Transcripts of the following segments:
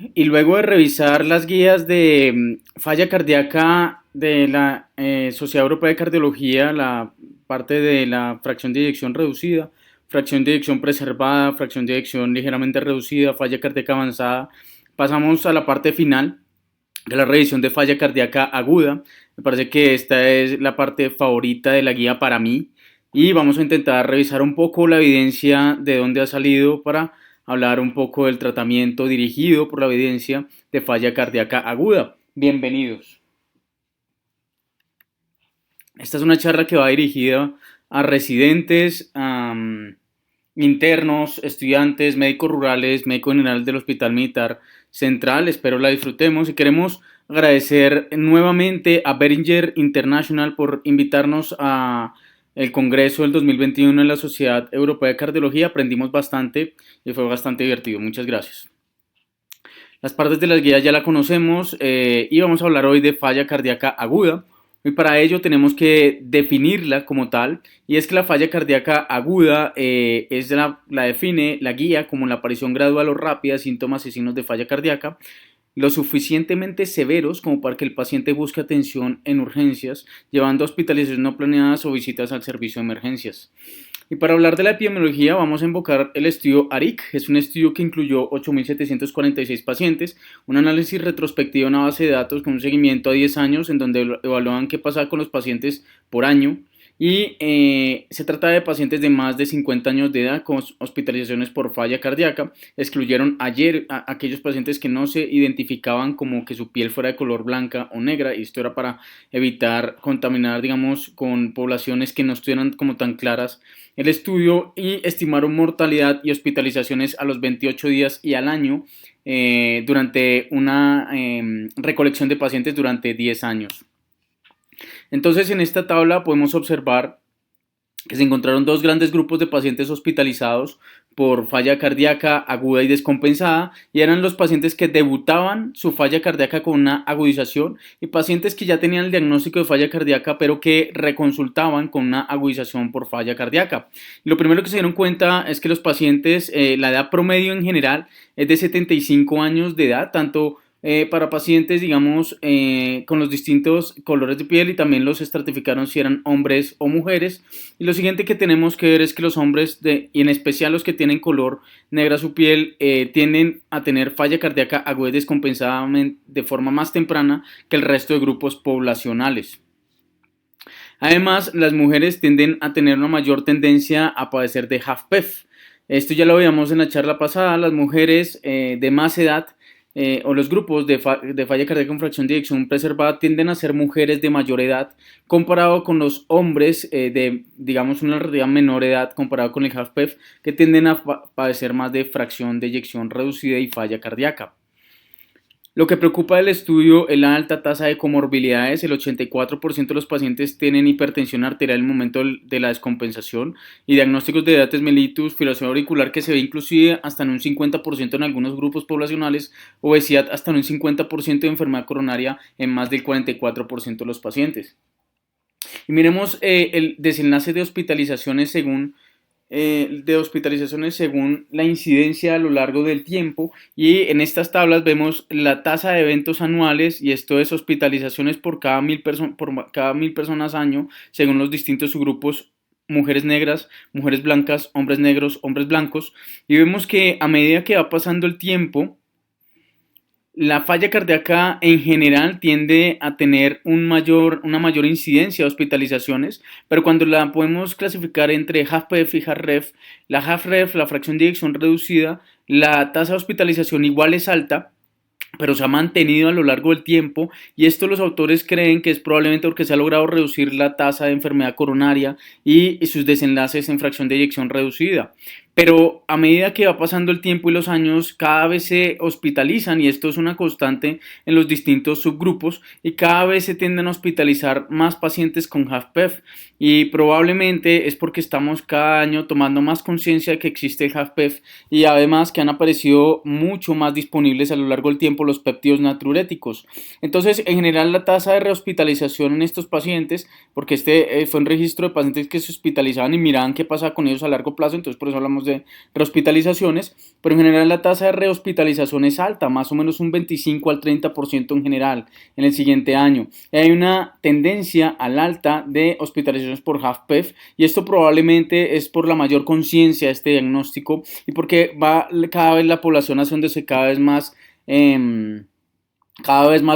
Y luego de revisar las guías de falla cardíaca de la Sociedad Europea de Cardiología, la parte de la fracción de eyección reducida, fracción de eyección preservada, fracción de eyección ligeramente reducida, falla cardíaca avanzada, pasamos a la parte final de la revisión de falla cardíaca aguda. Me parece que esta es la parte favorita de la guía para mí y vamos a intentar revisar un poco la evidencia de dónde ha salido para hablar un poco del tratamiento dirigido por la evidencia de falla cardíaca aguda. Bienvenidos. Esta es una charla que va dirigida a residentes, internos, estudiantes, médicos rurales, médico general del Hospital Militar Central. Espero la disfrutemos y queremos agradecer nuevamente a Beringer International por invitarnos a el Congreso del 2021 en la Sociedad Europea de Cardiología. Aprendimos bastante y fue bastante divertido. Muchas gracias. Las partes de las guías ya la conocemos y vamos a hablar hoy de falla cardíaca aguda. Y para ello tenemos que definirla como tal, y es que la falla cardíaca aguda la define la guía como la aparición gradual o rápida de síntomas y signos de falla cardíaca, lo suficientemente severos como para que el paciente busque atención en urgencias, llevando a hospitalizaciones no planeadas o visitas al servicio de emergencias. Y para hablar de la epidemiología vamos a invocar el estudio ARIC, es un estudio que incluyó 8.746 pacientes, un análisis retrospectivo en una base de datos con un seguimiento a 10 años en donde evaluaban qué pasaba con los pacientes por año y se trata de pacientes de más de 50 años de edad con hospitalizaciones por falla cardíaca. Excluyeron ayer a aquellos pacientes que no se identificaban como que su piel fuera de color blanca o negra, y esto era para evitar contaminar, digamos, con poblaciones que no estuvieran como tan claras el estudio, y estimaron mortalidad y hospitalizaciones a los 28 días y al año durante una recolección de pacientes durante 10 años. Entonces, en esta tabla podemos observar que se encontraron dos grandes grupos de pacientes hospitalizados por falla cardíaca aguda y descompensada, y eran los pacientes que debutaban su falla cardíaca con una agudización y pacientes que ya tenían el diagnóstico de falla cardíaca pero que reconsultaban con una agudización por falla cardíaca. Lo primero que se dieron cuenta es que los pacientes, la edad promedio en general es de 75 años de edad, tanto para pacientes, digamos, con los distintos colores de piel, y también los estratificaron si eran hombres o mujeres. Y lo siguiente que tenemos que ver es que los hombres, y en especial los que tienen color negra su piel, tienden a tener falla cardíaca aguda y descompensada de forma más temprana que el resto de grupos poblacionales. Además, las mujeres tienden a tener una mayor tendencia a padecer de HFpEF. Esto ya lo veíamos en la charla pasada. Las mujeres de más edad o los grupos de falla cardíaca con fracción de eyección preservada tienden a ser mujeres de mayor edad comparado con los hombres de, digamos, una relativa menor edad comparado con el HFpEF, que tienden a padecer más de fracción de eyección reducida y falla cardíaca. Lo que preocupa del estudio es la alta tasa de comorbilidades. El 84% de los pacientes tienen hipertensión arterial en el momento de la descompensación y diagnósticos de diabetes mellitus, fibrilación auricular que se ve inclusive hasta en un 50% en algunos grupos poblacionales, obesidad hasta en un 50% de enfermedad coronaria en más del 44% de los pacientes. Y miremos el desenlace de hospitalizaciones según la incidencia a lo largo del tiempo, y en estas tablas vemos la tasa de eventos anuales, y esto es hospitalizaciones por cada 1.000 personas año según los distintos subgrupos: mujeres negras, mujeres blancas, hombres negros, hombres blancos. Y vemos que a medida que va pasando el tiempo, la falla cardíaca en general tiende a tener una mayor incidencia de hospitalizaciones, pero cuando la podemos clasificar entre HFpEF y HFrEF, la HFrEF, la fracción de eyección reducida, la tasa de hospitalización igual es alta, pero se ha mantenido a lo largo del tiempo, y esto los autores creen que es probablemente porque se ha logrado reducir la tasa de enfermedad coronaria y sus desenlaces en fracción de eyección reducida. Pero a medida que va pasando el tiempo y los años, cada vez se hospitalizan, y esto es una constante en los distintos subgrupos, y cada vez se tienden a hospitalizar más pacientes con HFpEF, y probablemente es porque estamos cada año tomando más conciencia de que existe el HFpEF, y además que han aparecido mucho más disponibles a lo largo del tiempo los péptidos natriuréticos. Entonces, en general, la tasa de rehospitalización en estos pacientes, porque este fue un registro de pacientes que se hospitalizaban y miraban qué pasa con ellos a largo plazo, entonces por eso hablamos de rehospitalizaciones, pero en general la tasa de rehospitalización es alta, más o menos un 25 al 30% en general en el siguiente año. Y hay una tendencia al alta de hospitalizaciones por HFpEF y esto probablemente es por la mayor conciencia de este diagnóstico y porque va cada vez la población haciéndose cada vez más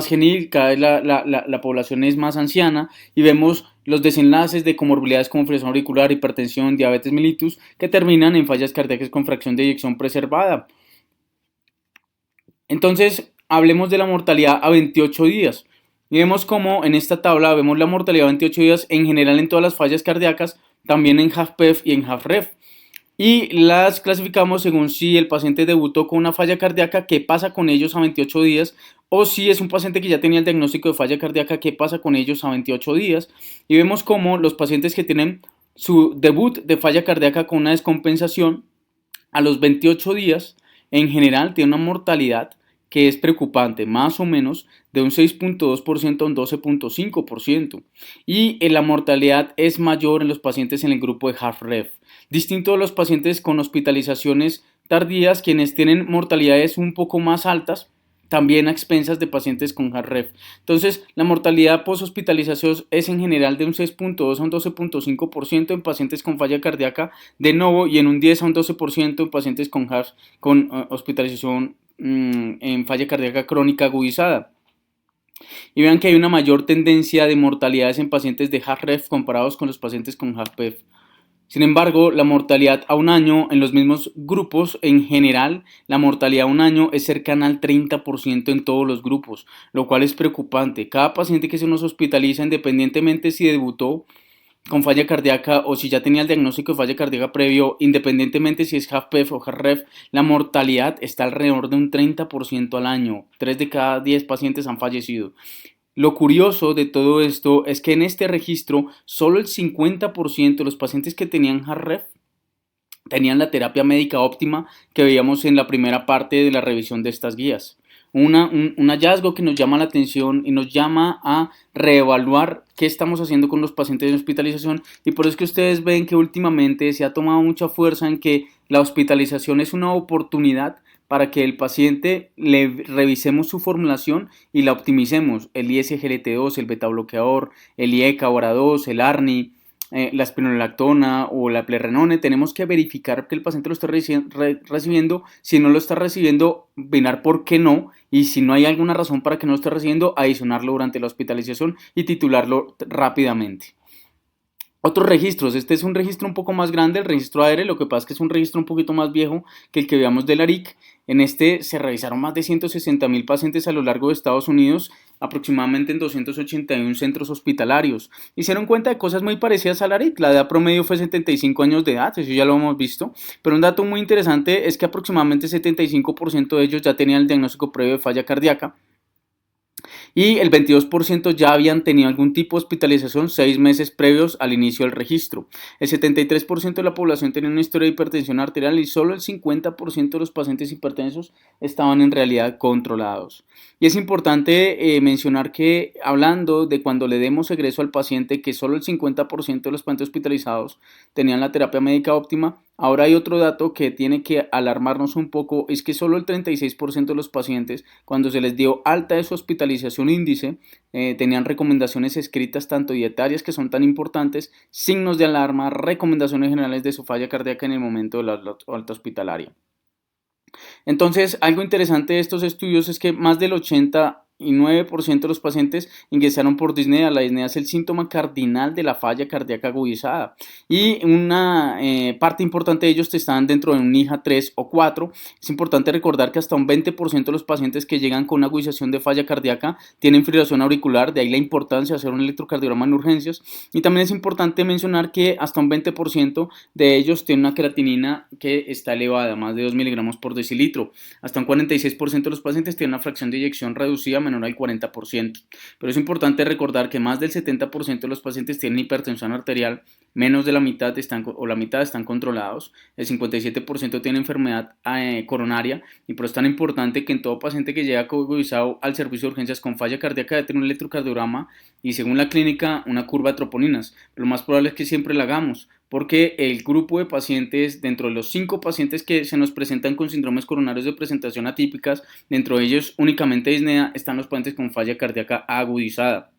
genil, cada vez la población es más anciana y vemos los desenlaces de comorbilidades como fibrilación auricular, hipertensión, diabetes mellitus que terminan en fallas cardíacas con fracción de eyección preservada. Entonces, hablemos de la mortalidad a 28 días. Y vemos como en esta tabla vemos la mortalidad a 28 días en general en todas las fallas cardíacas, también en HFpEF y en HFrEF. Y las clasificamos según si el paciente debutó con una falla cardíaca, qué pasa con ellos a 28 días, o si es un paciente que ya tenía el diagnóstico de falla cardíaca, qué pasa con ellos a 28 días. Y vemos como los pacientes que tienen su debut de falla cardíaca con una descompensación a los 28 días, en general tienen una mortalidad que es preocupante, más o menos de un 6.2% a un 12.5%. Y la mortalidad es mayor en los pacientes en el grupo de HFrEF. Distinto a los pacientes con hospitalizaciones tardías, quienes tienen mortalidades un poco más altas, también a expensas de pacientes con HFrEF. Entonces, la mortalidad post-hospitalización es en general de un 6.2 a un 12.5% en pacientes con falla cardíaca de novo y en un 10 a un 12% en pacientes con hospitalización en falla cardíaca crónica agudizada. Y vean que hay una mayor tendencia de mortalidades en pacientes de HFrEF comparados con los pacientes con HFpEF. Sin embargo, la mortalidad a un año en los mismos grupos, en general, la mortalidad a un año es cercana al 30% en todos los grupos, lo cual es preocupante. Cada paciente que se nos hospitaliza, independientemente si debutó con falla cardíaca o si ya tenía el diagnóstico de falla cardíaca previo, independientemente si es HFpEF o HFrEF, la mortalidad está alrededor de un 30% al año. 3 de cada 10 pacientes han fallecido. Lo curioso de todo esto es que en este registro solo el 50% de los pacientes que tenían HFrEF tenían la terapia médica óptima que veíamos en la primera parte de la revisión de estas guías. Un hallazgo que nos llama la atención y nos llama a reevaluar qué estamos haciendo con los pacientes de hospitalización y por eso es que ustedes ven que últimamente se ha tomado mucha fuerza en que la hospitalización es una oportunidad para que el paciente le revisemos su formulación y la optimicemos, el ISGLT2, el beta bloqueador, el IECA, ORA2, el ARNI, la espironolactona o la plerrenone, tenemos que verificar que el paciente lo está recibiendo, si no lo está recibiendo, mirar por qué no, y si no hay alguna razón para que no lo esté recibiendo, adicionarlo durante la hospitalización y titularlo rápidamente. Otros registros, este es un registro un poco más grande, el registro AR, lo que pasa es que es un registro un poquito más viejo que el que veamos del ARIC. En este se revisaron más de 160,000 pacientes a lo largo de Estados Unidos, aproximadamente en 281 centros hospitalarios. Hicieron cuenta de cosas muy parecidas al ARIC, la edad promedio fue 75 años de edad, eso ya lo hemos visto, pero un dato muy interesante es que aproximadamente 75% de ellos ya tenían el diagnóstico previo de falla cardíaca, y el 22% ya habían tenido algún tipo de hospitalización 6 meses previos al inicio del registro. El 73% de la población tenía una historia de hipertensión arterial y solo el 50% de los pacientes hipertensos estaban en realidad controlados. Y es importante mencionar que hablando de cuando le demos egreso al paciente, que solo el 50% de los pacientes hospitalizados tenían la terapia médica óptima, ahora hay otro dato que tiene que alarmarnos un poco, es que solo el 36% de los pacientes, cuando se les dio alta de su hospitalización índice, tenían recomendaciones escritas tanto dietarias que son tan importantes, signos de alarma, recomendaciones generales de su falla cardíaca en el momento de la alta hospitalaria. Entonces, algo interesante de estos estudios es que más del 89% de los pacientes ingresaron por disnea. La disnea es el síntoma cardinal de la falla cardíaca agudizada y una parte importante de ellos estaban dentro de un IJA 3 o 4. Es importante recordar que hasta un 20% de los pacientes que llegan con una agudización de falla cardíaca tienen fibrilación auricular, de ahí la importancia de hacer un electrocardiograma en urgencias. Y también es importante mencionar que hasta un 20% de ellos tienen una creatinina que está elevada, más de 2 miligramos por decilitro. Hasta un 46% de los pacientes tienen una fracción de eyección reducida menor al 40%. Pero es importante recordar que más del 70% de los pacientes tienen hipertensión arterial, menos de la mitad la mitad están controlados, el 57% tiene enfermedad coronaria y por eso es tan importante que en todo paciente que llega agudizado al servicio de urgencias con falla cardíaca debe tener un electrocardiograma y según la clínica una curva de troponinas. Lo más probable es que siempre la hagamos porque el grupo de pacientes, dentro de los 5 pacientes que se nos presentan con síndromes coronarios de presentación atípicas, dentro de ellos únicamente disnea, están los pacientes con falla cardíaca agudizada.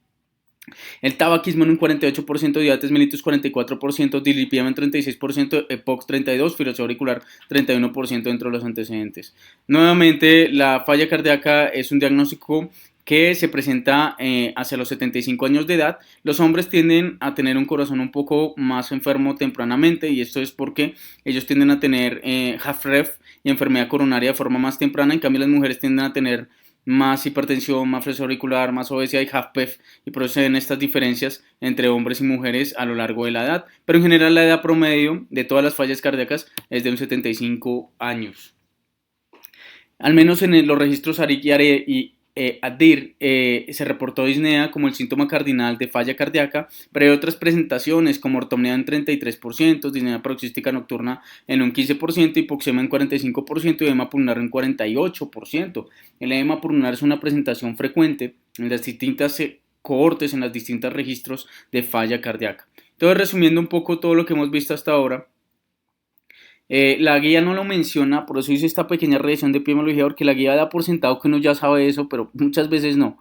El tabaquismo en un 48%, diabetes mellitus 44%, dislipidemia en 36%, EPOC 32%, fibrilación auricular 31% dentro de los antecedentes. Nuevamente, la falla cardíaca es un diagnóstico que se presenta hacia los 75 años de edad. Los hombres tienden a tener un corazón un poco más enfermo tempranamente, y esto es porque ellos tienden a tener HFrEF y enfermedad coronaria de forma más temprana. En cambio, las mujeres tienden a tener más hipertensión, más presión auricular, más obesidad y HFpEF, y por eso se ven estas diferencias entre hombres y mujeres a lo largo de la edad. Pero en general la edad promedio de todas las fallas cardíacas es de un 75 años. Al menos en los registros ARIC y ADIR se reportó disnea como el síntoma cardinal de falla cardíaca, pero hay otras presentaciones como ortomía en 33%, disnea paroxística nocturna en un 15%, hipoxemia en 45% y edema pulmonar en 48%. El edema pulmonar es una presentación frecuente en las distintas cohortes, en los distintos registros de falla cardíaca. Entonces, resumiendo un poco todo lo que hemos visto hasta ahora, la guía no lo menciona, por eso hice esta pequeña revisión de epidemiología, porque la guía da por sentado que uno ya sabe eso, pero muchas veces no.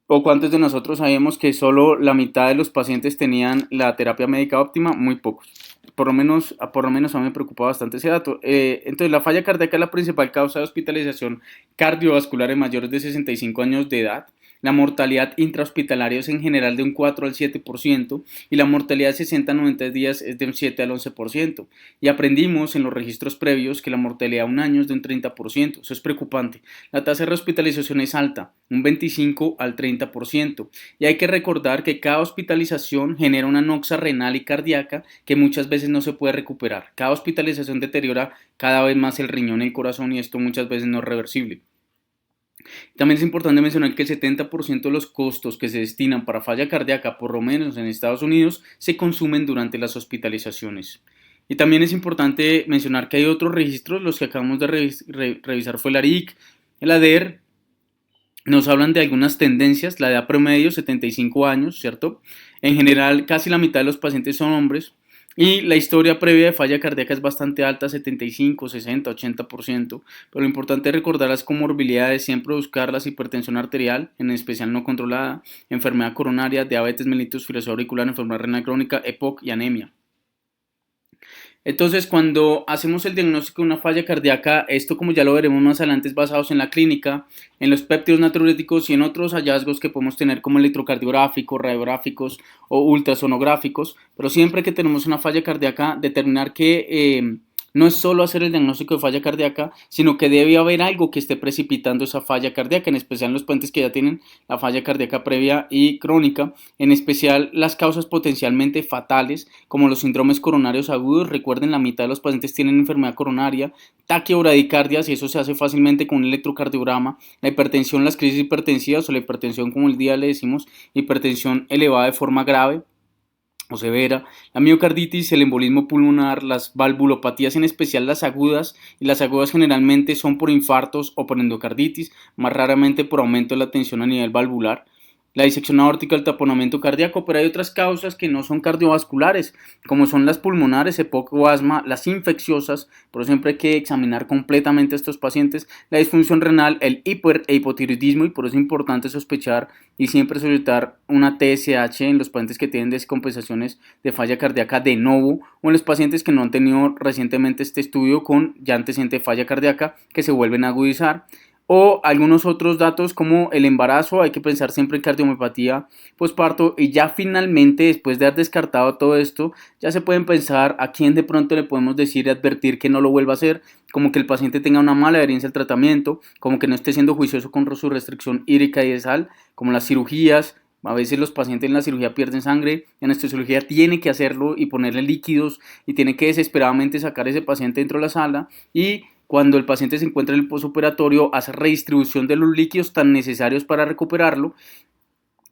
O cuántos de nosotros sabemos que solo la mitad de los pacientes tenían la terapia médica óptima, muy pocos. Por lo menos a mí me preocupa bastante ese dato. Entonces, la falla cardíaca es la principal causa de hospitalización cardiovascular en mayores de 65 años de edad. La mortalidad intrahospitalaria es en general de un 4 al 7% y la mortalidad de 60 a 90 días es de un 7 al 11%. Y aprendimos en los registros previos que la mortalidad a un año es de un 30%. Eso es preocupante. La tasa de rehospitalización es alta, un 25 al 30%. Y hay que recordar que cada hospitalización genera una noxa renal y cardíaca que muchas veces no se puede recuperar. Cada hospitalización deteriora cada vez más el riñón y el corazón, y esto muchas veces no es reversible. También es importante mencionar que el 70% de los costos que se destinan para falla cardíaca, por lo menos en Estados Unidos, se consumen durante las hospitalizaciones. Y también es importante mencionar que hay otros registros, los que acabamos de revisar fue el ARIC, el ADER, nos hablan de algunas tendencias. La edad promedio, 75 años, ¿cierto? En general, casi la mitad de los pacientes son hombres. Y la historia previa de falla cardíaca es bastante alta, 75, 60, 80%, pero lo importante es recordar las comorbilidades, siempre buscar hipertensión arterial, en especial no controlada, enfermedad coronaria, diabetes mellitus, fibrilación auricular, enfermedad renal crónica, EPOC y anemia. Entonces, cuando hacemos el diagnóstico de una falla cardíaca, esto, como ya lo veremos más adelante, es basado en la clínica, en los péptidos natriuréticos y en otros hallazgos que podemos tener como electrocardiográficos, radiográficos o ultrasonográficos, pero siempre que tenemos una falla cardíaca, determinar que no es solo hacer el diagnóstico de falla cardíaca, sino que debe haber algo que esté precipitando esa falla cardíaca, en especial en los pacientes que ya tienen la falla cardíaca previa y crónica, en especial las causas potencialmente fatales, como los síndromes coronarios agudos. Recuerden, la mitad de los pacientes tienen enfermedad coronaria, taquibradicardias, y eso se hace fácilmente con un electrocardiograma. La hipertensión, las crisis hipertensivas o la hipertensión, como el día le decimos, hipertensión elevada de forma grave o severa, la miocarditis, el embolismo pulmonar, las valvulopatías, en especial las agudas, y las agudas generalmente son por infartos o por endocarditis, más raramente por aumento de la tensión a nivel valvular. La disección aórtica, el taponamiento cardíaco, pero hay otras causas que no son cardiovasculares, como son las pulmonares, EPOC o asma, las infecciosas, pero siempre hay que examinar completamente a estos pacientes, la disfunción renal, el hiper e hipotiroidismo, y por eso es importante sospechar y siempre solicitar una TSH en los pacientes que tienen descompensaciones de falla cardíaca de novo, o en los pacientes que no han tenido recientemente este estudio con ya antecedente de falla cardíaca que se vuelven a agudizar. O algunos otros datos como el embarazo, hay que pensar siempre en cardiomiopatía posparto, y ya finalmente, después de haber descartado todo esto, ya se pueden pensar a quién de pronto le podemos decir y advertir que no lo vuelva a hacer, como que el paciente tenga una mala adherencia al tratamiento, como que no esté siendo juicioso con su restricción hídrica y de sal, como las cirugías. A veces los pacientes en la cirugía pierden sangre, en esta cirugía tiene que hacerlo y ponerle líquidos, y tiene que desesperadamente sacar a ese paciente dentro de la sala, y cuando el paciente se encuentra en el postoperatorio, hace redistribución de los líquidos tan necesarios para recuperarlo,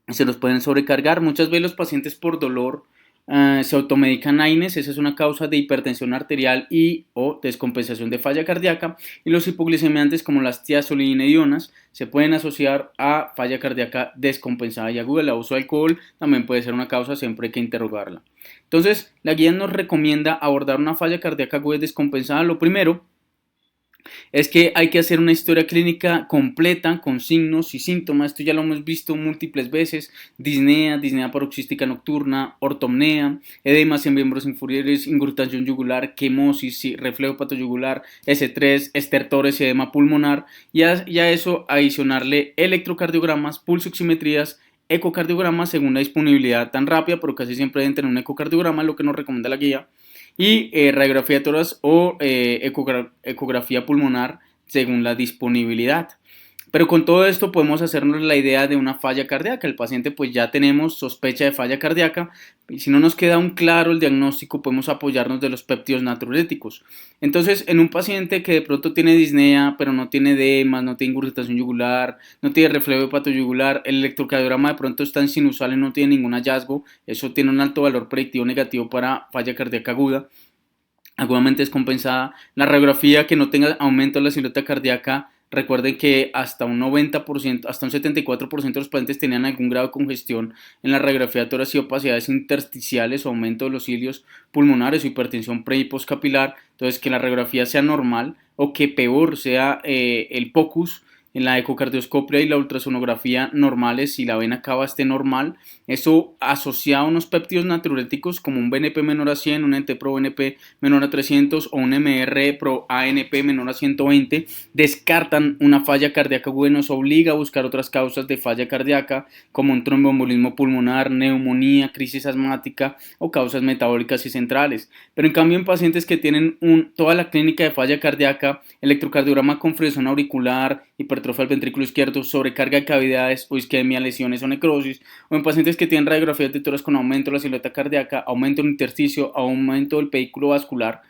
se los pueden sobrecargar. Muchas veces los pacientes por dolor se automedican AINES, esa es una causa de hipertensión arterial y o descompensación de falla cardíaca, y los hipoglicemiantes como las tiazolidinedionas se pueden asociar a falla cardíaca descompensada y aguda. El abuso de alcohol también puede ser una causa, siempre hay que interrogarla. Entonces, la guía nos recomienda abordar una falla cardíaca aguda y descompensada. Lo primero es que hay que hacer una historia clínica completa con signos y síntomas. Esto ya lo hemos visto múltiples veces: disnea, disnea paroxística nocturna, ortopnea, edemas en miembros inferiores, ingurgitación yugular, quemosis, reflejo patoyugular, S3, estertores, edema pulmonar, y a eso adicionarle electrocardiogramas, pulsoximetrías, ecocardiogramas según la disponibilidad tan rápida, pero casi siempre deben tener un ecocardiograma, lo que nos recomienda la guía, y radiografía de tórax o ecografía pulmonar según la disponibilidad. Pero con todo esto podemos hacernos la idea de una falla cardíaca. El paciente pues ya tenemos sospecha de falla cardíaca, y si no nos queda aún claro el diagnóstico podemos apoyarnos de los péptidos natriuréticos. Entonces, en un paciente que de pronto tiene disnea pero no tiene edemas, no tiene ingurgitación yugular, no tiene reflejo hepatoyugular, el electrocardiograma de pronto está insinusal y no tiene ningún hallazgo, eso tiene un alto valor predictivo negativo para falla cardíaca aguda, agudamente descompensada. La radiografía que no tenga aumento de la silueta cardíaca, recuerden que hasta un 90%, hasta un 74% de los pacientes tenían algún grado de congestión en la radiografía de tórax y opacidades intersticiales o aumento de los cilios pulmonares o hipertensión pre y postcapilar. Entonces, que la radiografía sea normal, o que peor sea el POCUS en la ecocardioscopia y la ultrasonografía normales, si la vena cava esté normal. Eso asociado a unos péptidos natriuréticos como un BNP menor a 100, un NT-proBNP menor a 300 o un MR-ProANP menor a 120, descartan una falla cardíaca aguda y nos obliga a buscar otras causas de falla cardíaca como un tromboembolismo pulmonar, neumonía, crisis asmática o causas metabólicas y centrales. Pero en cambio, en pacientes que tienen toda la clínica de falla cardíaca, electrocardiograma con fibrilación auricular, hipertrofia del ventrículo izquierdo, sobrecarga de cavidades o isquemia, lesiones o necrosis, o en pacientes que tienen radiografías de tórax con aumento de la silueta cardíaca, aumento del intersticio, aumento del pedículo vascular,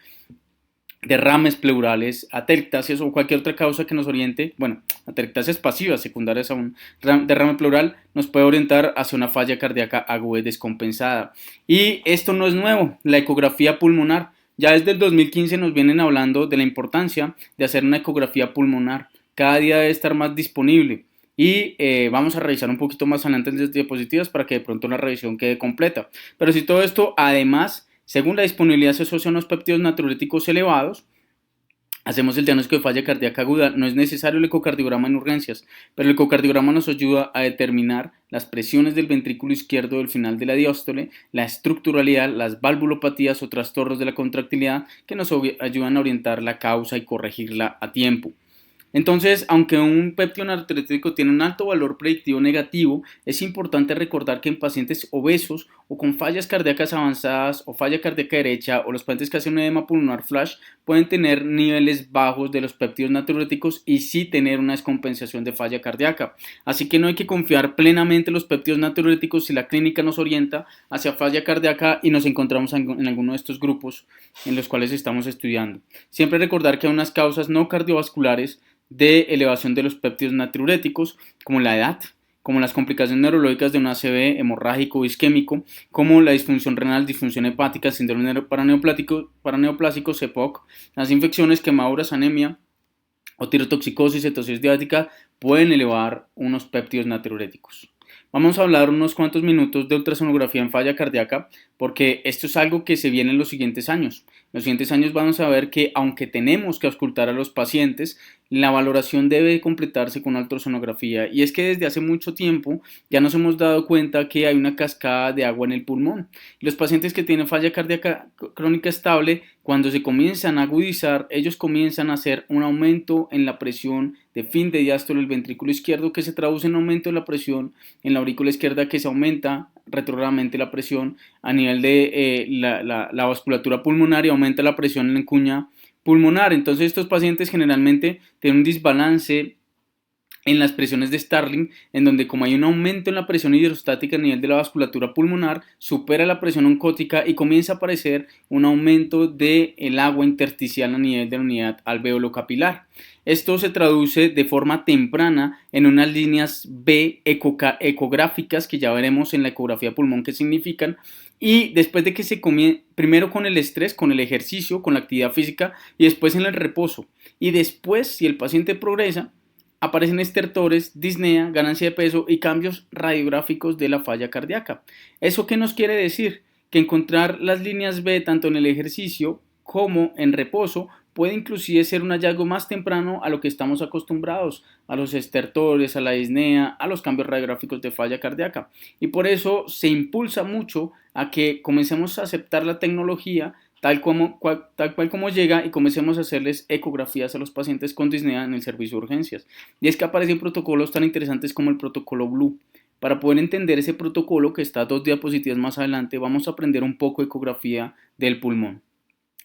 derrames pleurales, atelectasias o cualquier otra causa que nos oriente, bueno, atelectasias pasivas secundarias a un derrame pleural, nos puede orientar hacia una falla cardíaca aguda y descompensada. Y esto no es nuevo, la ecografía pulmonar. Ya desde el 2015 nos vienen hablando de la importancia de hacer una ecografía pulmonar. Cada día debe estar más disponible. Y vamos a revisar un poquito más adelante en las diapositivas para que de pronto la revisión quede completa. Pero si todo esto, además, según la disponibilidad, se asocian unos péptidos natriuréticos elevados, hacemos el diagnóstico de falla cardíaca aguda. No es necesario el ecocardiograma en urgencias, pero el ecocardiograma nos ayuda a determinar las presiones del ventrículo izquierdo del final de la diástole, la estructuralidad, las valvulopatías o trastornos de la contractilidad que nos ayudan a orientar la causa y corregirla a tiempo. Entonces, aunque un péptido natriurético tiene un alto valor predictivo negativo, es importante recordar que en pacientes obesos o con fallas cardíacas avanzadas o falla cardíaca derecha o los pacientes que hacen un edema pulmonar flash pueden tener niveles bajos de los péptidos natriuréticos y sí tener una descompensación de falla cardíaca. Así que no hay que confiar plenamente en los péptidos natriuréticos si la clínica nos orienta hacia falla cardíaca y nos encontramos en alguno de estos grupos en los cuales estamos estudiando. Siempre recordar que hay unas causas no cardiovasculares de elevación de los péptidos natriuréticos, como la edad, como las complicaciones neurológicas de un ACV hemorrágico o isquémico, como la disfunción renal, disfunción hepática, síndrome paraneoplásico, CEPOC, las infecciones, quemaduras, anemia o tirotoxicosis, cetosis diabética pueden elevar unos péptidos natriuréticos. Vamos a hablar unos cuantos minutos de ultrasonografía en falla cardíaca, porque esto es algo que se viene en los siguientes años. En los siguientes años vamos a ver que, aunque tenemos que auscultar a los pacientes, la valoración debe completarse con ultrasonografía. Y es que desde hace mucho tiempo ya nos hemos dado cuenta que hay una cascada de agua en el pulmón. Y los pacientes que tienen falla cardíaca crónica estable, cuando se comienzan a agudizar, ellos comienzan a hacer un aumento en la presión de fin de diástole del ventrículo izquierdo, que se traduce en aumento de la presión en la aurícula izquierda, que se aumenta retrógradamente la presión a nivel de la vasculatura pulmonar y aumenta la presión en la cuña pulmonar. Entonces estos pacientes generalmente tienen un desbalance en las presiones de Starling, en donde como hay un aumento en la presión hidrostática a nivel de la vasculatura pulmonar, supera la presión oncótica y comienza a aparecer un aumento del agua intersticial a nivel de la unidad alveolo-capilar. Esto se traduce de forma temprana en unas líneas B ecográficas que ya veremos en la ecografía pulmón qué significan, y después de que se comienza, primero con el estrés, con el ejercicio, con la actividad física y después en el reposo. Y después, si el paciente progresa, aparecen estertores, disnea, ganancia de peso y cambios radiográficos de la falla cardíaca. ¿Eso qué nos quiere decir? Que encontrar las líneas B tanto en el ejercicio como en reposo puede inclusive ser un hallazgo más temprano a lo que estamos acostumbrados, a los estertores, a la disnea, a los cambios radiográficos de falla cardíaca. Y por eso se impulsa mucho a que comencemos a aceptar la tecnología tal cual como llega y comencemos a hacerles ecografías a los pacientes con disnea en el servicio de urgencias. Y es que aparecen protocolos tan interesantes como el protocolo Blue. Para poder entender ese protocolo, que está 2 diapositivas más adelante, vamos a aprender un poco de ecografía del pulmón.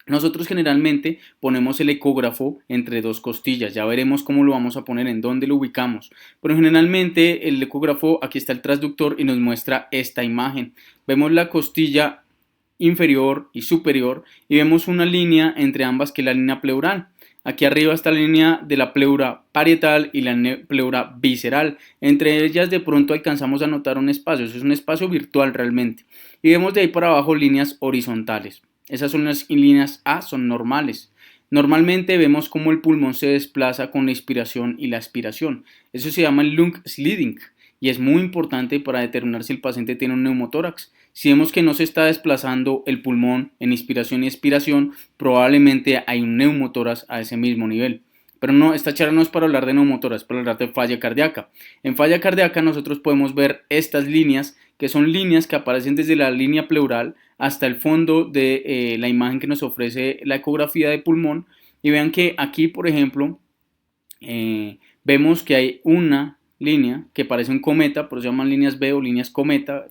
Nosotros generalmente ponemos el ecógrafo entre dos costillas, ya veremos cómo lo vamos a poner, en dónde lo ubicamos, pero generalmente el ecógrafo, aquí está el transductor y nos muestra esta imagen. Vemos la costilla inferior y superior y vemos una línea entre ambas que es la línea pleural. Aquí arriba está la línea de la pleura parietal y la pleura visceral. Entre ellas de pronto alcanzamos a notar un espacio, eso es un espacio virtual realmente. Y vemos de ahí para abajo líneas horizontales. Esas son las líneas A, son normales. Normalmente vemos cómo el pulmón se desplaza con la inspiración y la expiración. Eso se llama el lung sliding y es muy importante para determinar si el paciente tiene un neumotórax. Si vemos que no se está desplazando el pulmón en inspiración y expiración, probablemente hay un neumotórax a ese mismo nivel. Pero no, esta charla no es para hablar de neumotórax, es para hablar de falla cardíaca. En falla cardíaca nosotros podemos ver estas líneas, que son líneas que aparecen desde la línea pleural hasta el fondo de la imagen que nos ofrece la ecografía de pulmón. Y vean que aquí, por ejemplo, vemos que hay una línea que parece un cometa, por eso se llaman líneas B o líneas cometa.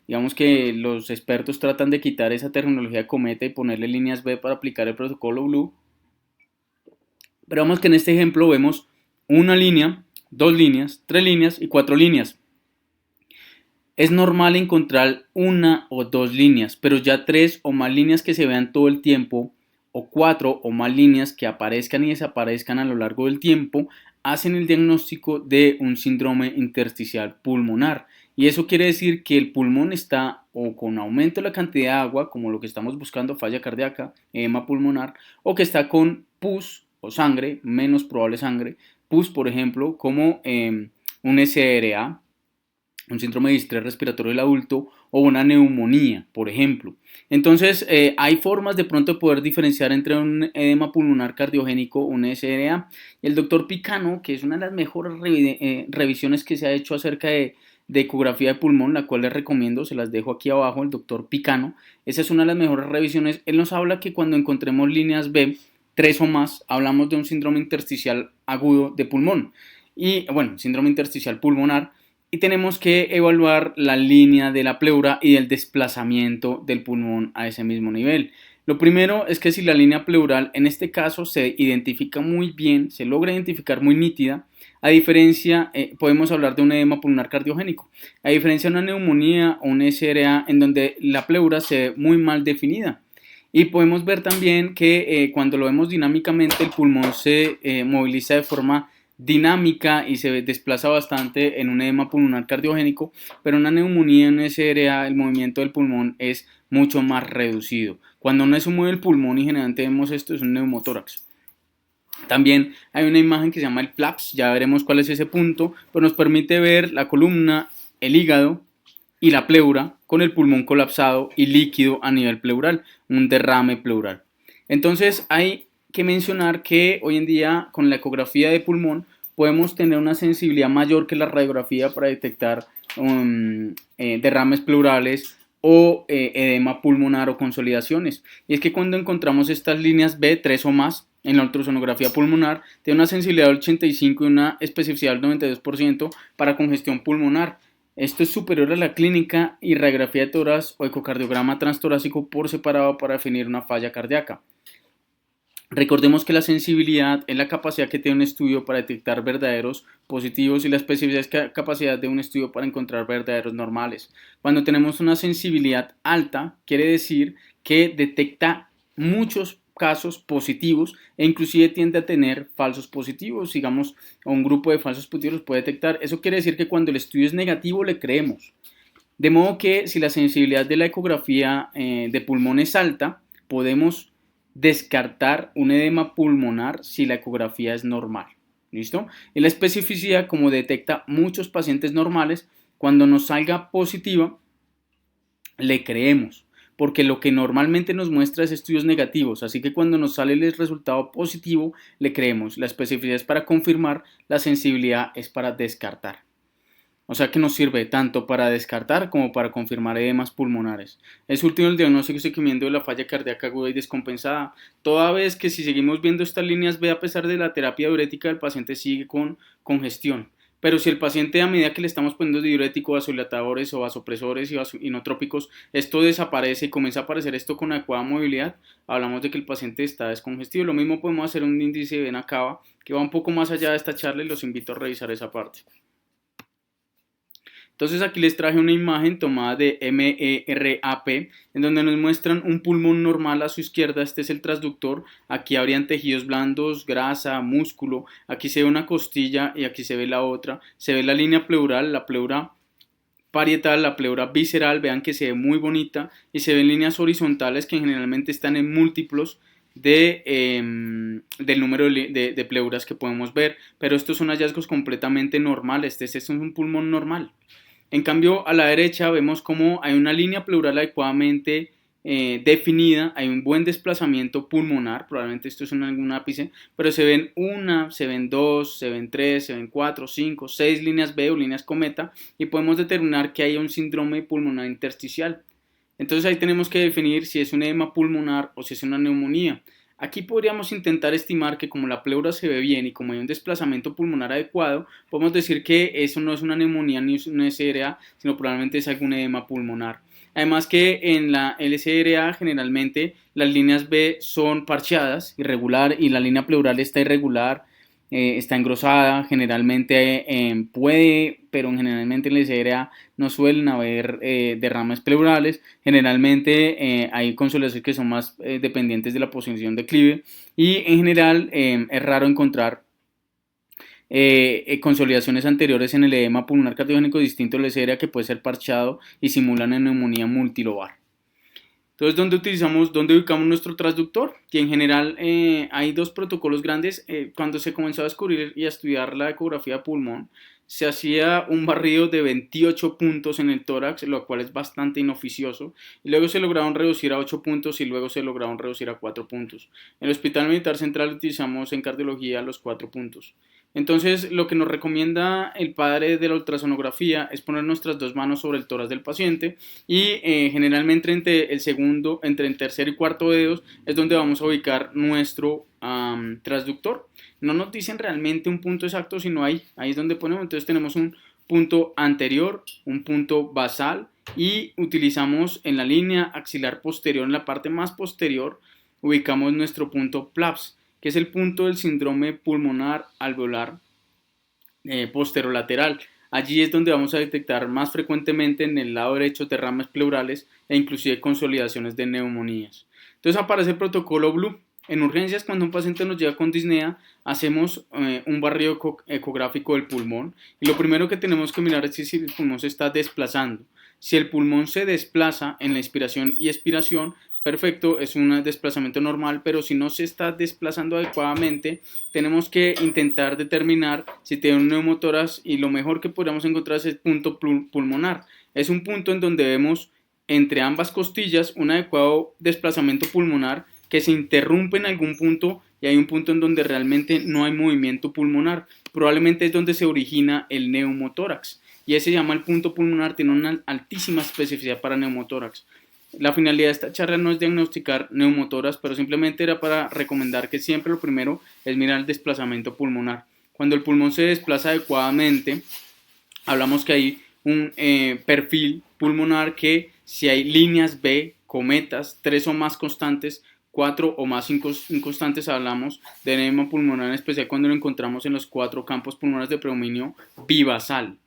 Digamos que los expertos tratan de quitar esa terminología de cometa y ponerle líneas B para aplicar el protocolo Blue. Pero vemos que en este ejemplo vemos una línea, 2 líneas, 3 líneas y 4 líneas. Es normal encontrar una o 2 líneas, pero ya 3 o más líneas que se vean todo el tiempo, o 4 o más líneas que aparezcan y desaparezcan a lo largo del tiempo, hacen el diagnóstico de un síndrome intersticial pulmonar. Y eso quiere decir que el pulmón está o con aumento de la cantidad de agua, como lo que estamos buscando, falla cardíaca, edema pulmonar, o que está con pus o sangre, menos probable sangre, pus por ejemplo, como un SRA, un síndrome de distrés respiratorio del adulto, o una neumonía, por ejemplo. Entonces, hay formas de pronto de poder diferenciar entre un edema pulmonar cardiogénico, un SRA. El doctor Picano, que es una de las mejores revisiones que se ha hecho acerca de ecografía de pulmón, la cual les recomiendo, se las dejo aquí abajo, el doctor Picano. Esa es una de las mejores revisiones. Él nos habla que cuando encontremos líneas B, 3 o más, hablamos de un síndrome intersticial agudo de pulmón. Y bueno, síndrome intersticial pulmonar. Y tenemos que evaluar la línea de la pleura y el desplazamiento del pulmón a ese mismo nivel. Lo primero es que si la línea pleural en este caso se identifica muy bien, se logra identificar muy nítida, a diferencia, podemos hablar de un edema pulmonar cardiogénico, a diferencia de una neumonía o un SRA en donde la pleura se ve muy mal definida. Y podemos ver también que cuando lo vemos dinámicamente el pulmón se moviliza de forma dinámica y se desplaza bastante en un edema pulmonar cardiogénico, pero en una neumonía, en SRA, el movimiento del pulmón es mucho más reducido. Cuando no se mueve el pulmón y generalmente vemos esto, es un neumotórax. También hay una imagen que se llama el flaps, ya veremos cuál es ese punto, pero nos permite ver la columna, el hígado y la pleura con el pulmón colapsado y líquido a nivel pleural, un derrame pleural. Entonces hay que mencionar que hoy en día con la ecografía de pulmón podemos tener una sensibilidad mayor que la radiografía para detectar derrames pleurales o edema pulmonar o consolidaciones. Y es que cuando encontramos estas líneas B, 3 o más, en la ultrasonografía pulmonar, tiene una sensibilidad del 85% y una especificidad del 92% para congestión pulmonar. Esto es superior a la clínica y radiografía de tórax o ecocardiograma transtorácico por separado para definir una falla cardíaca. Recordemos que la sensibilidad es la capacidad que tiene un estudio para detectar verdaderos positivos y la especificidad es la capacidad de un estudio para encontrar verdaderos normales. Cuando tenemos una sensibilidad alta, quiere decir que detecta muchos casos positivos e inclusive tiende a tener falsos positivos, digamos, un grupo de falsos positivos los puede detectar. Eso quiere decir que cuando el estudio es negativo le creemos. De modo que si la sensibilidad de la ecografía de pulmón es alta, podemos descartar un edema pulmonar si la ecografía es normal. ¿Listo? Y la especificidad, como detecta muchos pacientes normales, cuando nos salga positiva, le creemos, porque lo que normalmente nos muestra es estudios negativos, así que cuando nos sale el resultado positivo, le creemos. La especificidad es para confirmar, la sensibilidad es para descartar. O sea que nos sirve tanto para descartar como para confirmar edemas pulmonares. Es útil el diagnóstico y seguimiento de la falla cardíaca aguda y descompensada, toda vez que si seguimos viendo estas líneas B a pesar de la terapia diurética, el paciente sigue con congestión. Pero si el paciente a medida que le estamos poniendo diurético, vasodilatadores o vasopresores y inotrópicos, esto desaparece y comienza a aparecer esto con adecuada movilidad, hablamos de que el paciente está descongestivo. Lo mismo podemos hacer un índice de vena cava que va un poco más allá de esta charla y los invito a revisar esa parte. Entonces aquí les traje una imagen tomada de MERAP en donde nos muestran un pulmón normal a su izquierda, este es el transductor, aquí habrían tejidos blandos, grasa, músculo, aquí se ve una costilla y aquí se ve la otra, se ve la línea pleural, la pleura parietal, la pleura visceral, vean que se ve muy bonita y se ven líneas horizontales que generalmente están en múltiplos del número de pleuras que podemos ver, pero estos son hallazgos completamente normales, este es un pulmón normal. En cambio, a la derecha vemos como hay una línea pleural adecuadamente definida, hay un buen desplazamiento pulmonar, probablemente esto es en algún ápice, pero se ven una, se ven dos, se ven tres, se ven cuatro, cinco, seis líneas B o líneas cometa y podemos determinar que hay un síndrome pulmonar intersticial. Entonces ahí tenemos que definir si es un edema pulmonar o si es una neumonía. Aquí podríamos intentar estimar que como la pleura se ve bien y como hay un desplazamiento pulmonar adecuado, podemos decir que eso no es una neumonía ni una SRA, sino probablemente es algún edema pulmonar. Además que en la LSRA generalmente las líneas B son parcheadas, irregular, y la línea pleural está irregular, está engrosada, generalmente puede, pero generalmente en la LSRA no suelen haber derrames pleurales, generalmente hay consolidaciones que son más dependientes de la posición de declive y en general es raro encontrar consolidaciones anteriores en el edema pulmonar cardiogénico distinto a la LSRA que puede ser parchado y simulan una neumonía multilobar. Entonces, ¿dónde ubicamos nuestro transductor? Que en general hay dos protocolos grandes. Cuando se comenzó a descubrir y a estudiar la ecografía de pulmón, se hacía un barrido de 28 puntos en el tórax, lo cual es bastante inoficioso, y luego se lograron reducir a 8 puntos y luego se lograron reducir a 4 puntos. En el Hospital Militar Central utilizamos en cardiología los 4 puntos. Entonces, lo que nos recomienda el padre de la ultrasonografía es poner nuestras dos manos sobre el tórax del paciente y generalmente entre el tercer y cuarto dedos es donde vamos a ubicar nuestro transductor. No nos dicen realmente un punto exacto, sino ahí es donde ponemos. Entonces tenemos un punto anterior, un punto basal y utilizamos en la línea axilar posterior, en la parte más posterior, ubicamos nuestro punto PLAPS, que es el punto del síndrome pulmonar alveolar posterolateral. Allí es donde vamos a detectar más frecuentemente en el lado derecho derrames pleurales e inclusive consolidaciones de neumonías. Entonces aparece el protocolo Blue. En urgencias, cuando un paciente nos llega con disnea, hacemos un barrido ecográfico del pulmón y lo primero que tenemos que mirar es si el pulmón se está desplazando. Si el pulmón se desplaza en la inspiración y expiración, perfecto, es un desplazamiento normal, pero si no se está desplazando adecuadamente, tenemos que intentar determinar si tiene un neumotórax y lo mejor que podríamos encontrar es el punto pulmonar. Es un punto en donde vemos entre ambas costillas un adecuado desplazamiento pulmonar que se interrumpe en algún punto y hay un punto en donde realmente no hay movimiento pulmonar. Probablemente es donde se origina el neumotórax y ese se llama el punto pulmonar, tiene una altísima especificidad para neumotórax. La finalidad de esta charla no es diagnosticar neumotórax, pero simplemente era para recomendar que siempre lo primero es mirar el desplazamiento pulmonar. Cuando el pulmón se desplaza adecuadamente, hablamos que hay un perfil pulmonar que si hay líneas B, cometas, tres o más constantes, 4 o más inconstantes, hablamos de edema pulmonar, en especial cuando lo encontramos en los 4 campos pulmonares de predominio bivasal.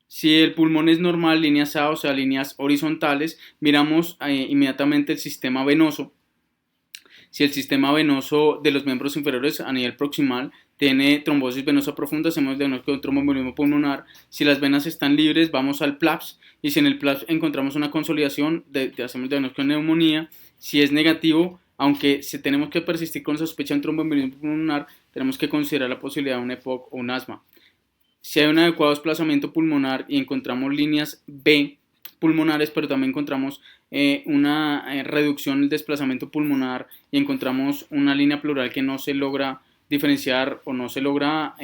Si el pulmón es normal, líneas A, o sea, líneas horizontales, miramos inmediatamente el sistema venoso. Si el sistema venoso de los miembros inferiores a nivel proximal tiene trombosis venosa profunda, hacemos el diagnóstico de un tromboembolismo pulmonar. Si las venas están libres, vamos al PLAPS, y si en el PLAPS encontramos una consolidación, hacemos el diagnóstico de neumonía. Si es negativo, aunque si tenemos que persistir con sospecha de un tromboembolismo pulmonar, tenemos que considerar la posibilidad de un EPOC o un asma. Si hay un adecuado desplazamiento pulmonar y encontramos líneas B pulmonares, pero también encontramos una reducción del desplazamiento pulmonar y encontramos una línea pleural que no se logra diferenciar o no se logra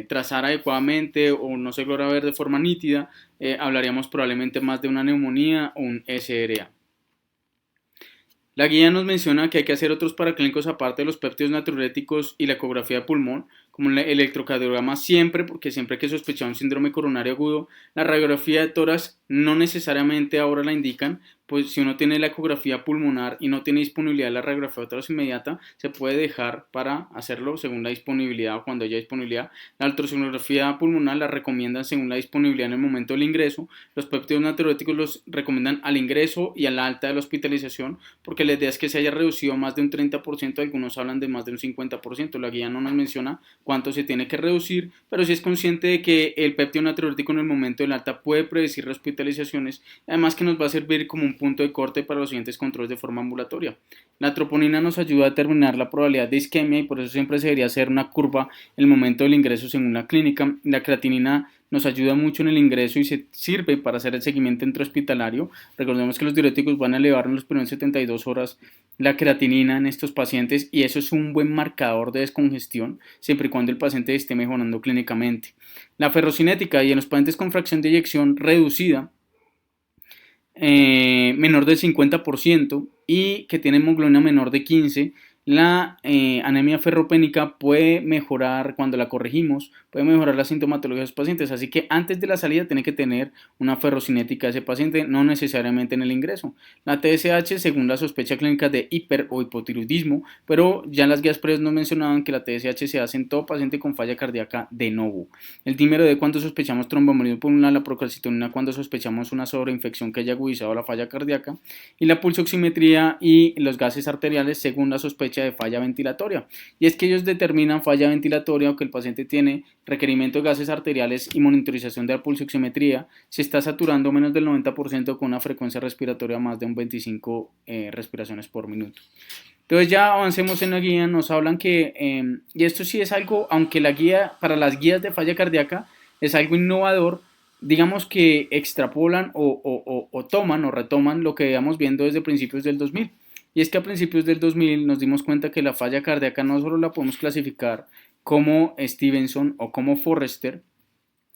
trazar adecuadamente o no se logra ver de forma nítida, hablaríamos probablemente más de una neumonía o un SRA. La guía nos menciona que hay que hacer otros paraclínicos aparte de los péptidos natriuréticos y la ecografía de pulmón, como el electrocardiograma siempre, porque siempre hay que sospechar un síndrome coronario agudo. La radiografía de tórax no necesariamente ahora la indican, pues si uno tiene la ecografía pulmonar y no tiene disponibilidad de la radiografía de tórax inmediata, se puede dejar para hacerlo según la disponibilidad o cuando haya disponibilidad. La ultrasonografía pulmonar la recomiendan según la disponibilidad en el momento del ingreso. Los péptidos natriuréticos los recomiendan al ingreso y a la alta de la hospitalización, porque la idea es que se haya reducido más de un 30%, algunos hablan de más de un 50%. La guía no nos menciona cuánto se tiene que reducir, pero sí es consciente de que el péptido natriurético en el momento del alta puede predecir hospitalizaciones, además que nos va a servir como un punto de corte para los siguientes controles de forma ambulatoria. La troponina nos ayuda a determinar la probabilidad de isquemia y por eso siempre se debería hacer una curva en el momento del ingreso según la clínica. La creatinina nos ayuda mucho en el ingreso y se sirve para hacer el seguimiento intrahospitalario. Recordemos que los diuréticos van a elevar en los primeros 72 horas la creatinina en estos pacientes y eso es un buen marcador de descongestión siempre y cuando el paciente esté mejorando clínicamente. La ferrocinética y en los pacientes con fracción de eyección reducida menor del 50% y que tiene hemoglobina menor de 15, la anemia ferropénica puede mejorar cuando la corregimos, puede mejorar la sintomatología de los pacientes, así que antes de la salida tiene que tener una ferrocinética de ese paciente, no necesariamente en el ingreso. La TSH según la sospecha clínica de hiper o hipotiroidismo, pero ya las guías previas nos mencionaban que la TSH se hace en todo paciente con falla cardíaca de novo. El dímero D cuando sospechamos tromboembolismo pulmonar, la procalcitonina cuando sospechamos una sobreinfección que haya agudizado la falla cardíaca y la pulsoximetría y los gases arteriales según la sospecha de falla ventilatoria. Y es que ellos determinan falla ventilatoria o que el paciente tiene requerimiento de gases arteriales y monitorización de la pulsoximetría si está saturando menos del 90% con una frecuencia respiratoria más de un 25 respiraciones por minuto. Entonces ya avancemos en la guía, nos hablan que, y esto sí es algo, aunque la guía para las guías de falla cardíaca es algo innovador, digamos que extrapolan o toman o retoman lo que íbamos viendo desde principios del 2000. Y es que a principios del 2000 nos dimos cuenta que la falla cardíaca no solo la podemos clasificar como Stevenson o como Forrester,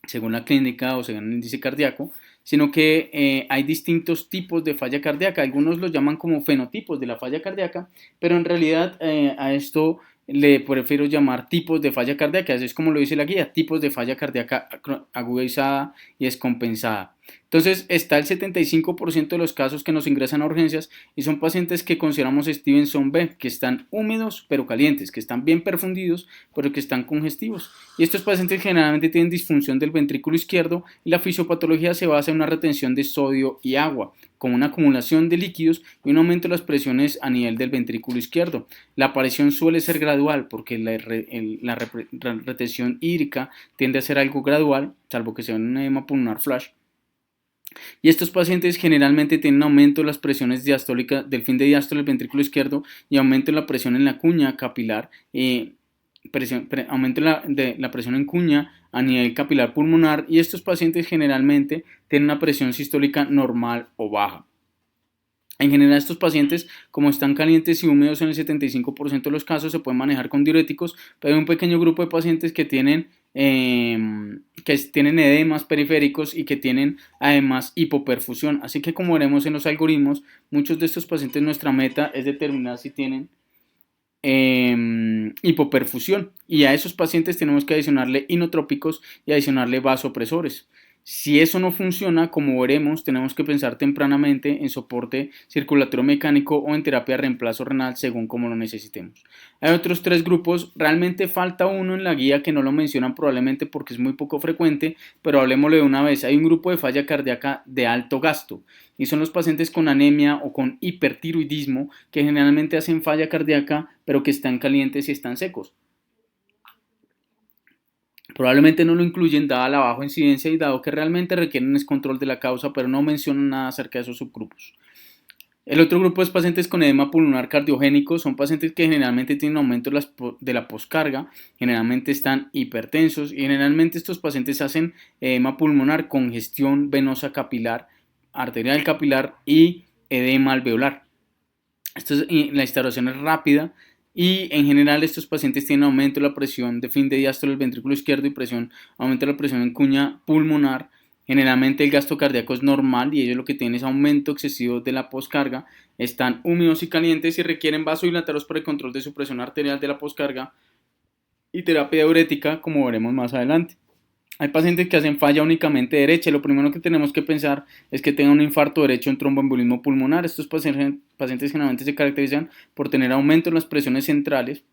según la clínica o según el índice cardíaco, sino que hay distintos tipos de falla cardíaca. Algunos los llaman como fenotipos de la falla cardíaca, pero en realidad a esto le prefiero llamar tipos de falla cardíaca, así es como lo dice la guía, tipos de falla cardíaca agudizada y descompensada. Entonces está el 75% de los casos que nos ingresan a urgencias y son pacientes que consideramos Stevenson B, que están húmedos pero calientes, que están bien perfundidos pero que están congestivos. Y estos pacientes generalmente tienen disfunción del ventrículo izquierdo y la fisiopatología se basa en una retención de sodio y agua, con una acumulación de líquidos y un aumento de las presiones a nivel del ventrículo izquierdo. La aparición suele ser gradual porque la retención hídrica tiende a ser algo gradual, salvo que sea un edema pulmonar flash. Y estos pacientes generalmente tienen un aumento de las presiones diastólicas del fin de diástole del ventrículo izquierdo y aumento de la presión en la cuña capilar, aumento de la presión en cuña a nivel capilar pulmonar y estos pacientes generalmente tienen una presión sistólica normal o baja. En general estos pacientes, como están calientes y húmedos en el 75% de los casos, se pueden manejar con diuréticos, pero hay un pequeño grupo de pacientes que tienen edemas periféricos y que tienen además hipoperfusión. Así que como veremos en los algoritmos, muchos de estos pacientes nuestra meta es determinar si tienen hipoperfusión y a esos pacientes tenemos que adicionarle inotrópicos y adicionarle vasopresores. Si eso no funciona, como veremos, tenemos que pensar tempranamente en soporte circulatorio mecánico o en terapia de reemplazo renal según como lo necesitemos. Hay otros tres grupos, realmente falta uno en la guía que no lo mencionan probablemente porque es muy poco frecuente, pero hablemoslo de una vez. Hay un grupo de falla cardíaca de alto gasto y son los pacientes con anemia o con hipertiroidismo que generalmente hacen falla cardíaca pero que están calientes y están secos. Probablemente no lo incluyen dada la baja incidencia y dado que realmente requieren es control de la causa, pero no mencionan nada acerca de esos subgrupos. El otro grupo es pacientes con edema pulmonar cardiogénico, son pacientes que generalmente tienen aumento de la poscarga, generalmente están hipertensos y generalmente estos pacientes hacen edema pulmonar, congestión venosa capilar, arterial capilar y edema alveolar. La instauración es rápida y en general estos pacientes tienen aumento de la presión de fin de diástole del ventrículo izquierdo y aumento de la presión en cuña pulmonar. Generalmente el gasto cardíaco es normal y ellos lo que tienen es aumento excesivo de la poscarga, están húmedos y calientes y requieren vasodilatadores para el control de su presión arterial de la poscarga y terapia diurética, como veremos más adelante. Hay pacientes que hacen falla únicamente derecha y lo primero que tenemos que pensar es que tengan un infarto derecho o un tromboembolismo pulmonar. Estos pacientes generalmente se caracterizan por tener aumento en las presiones centrales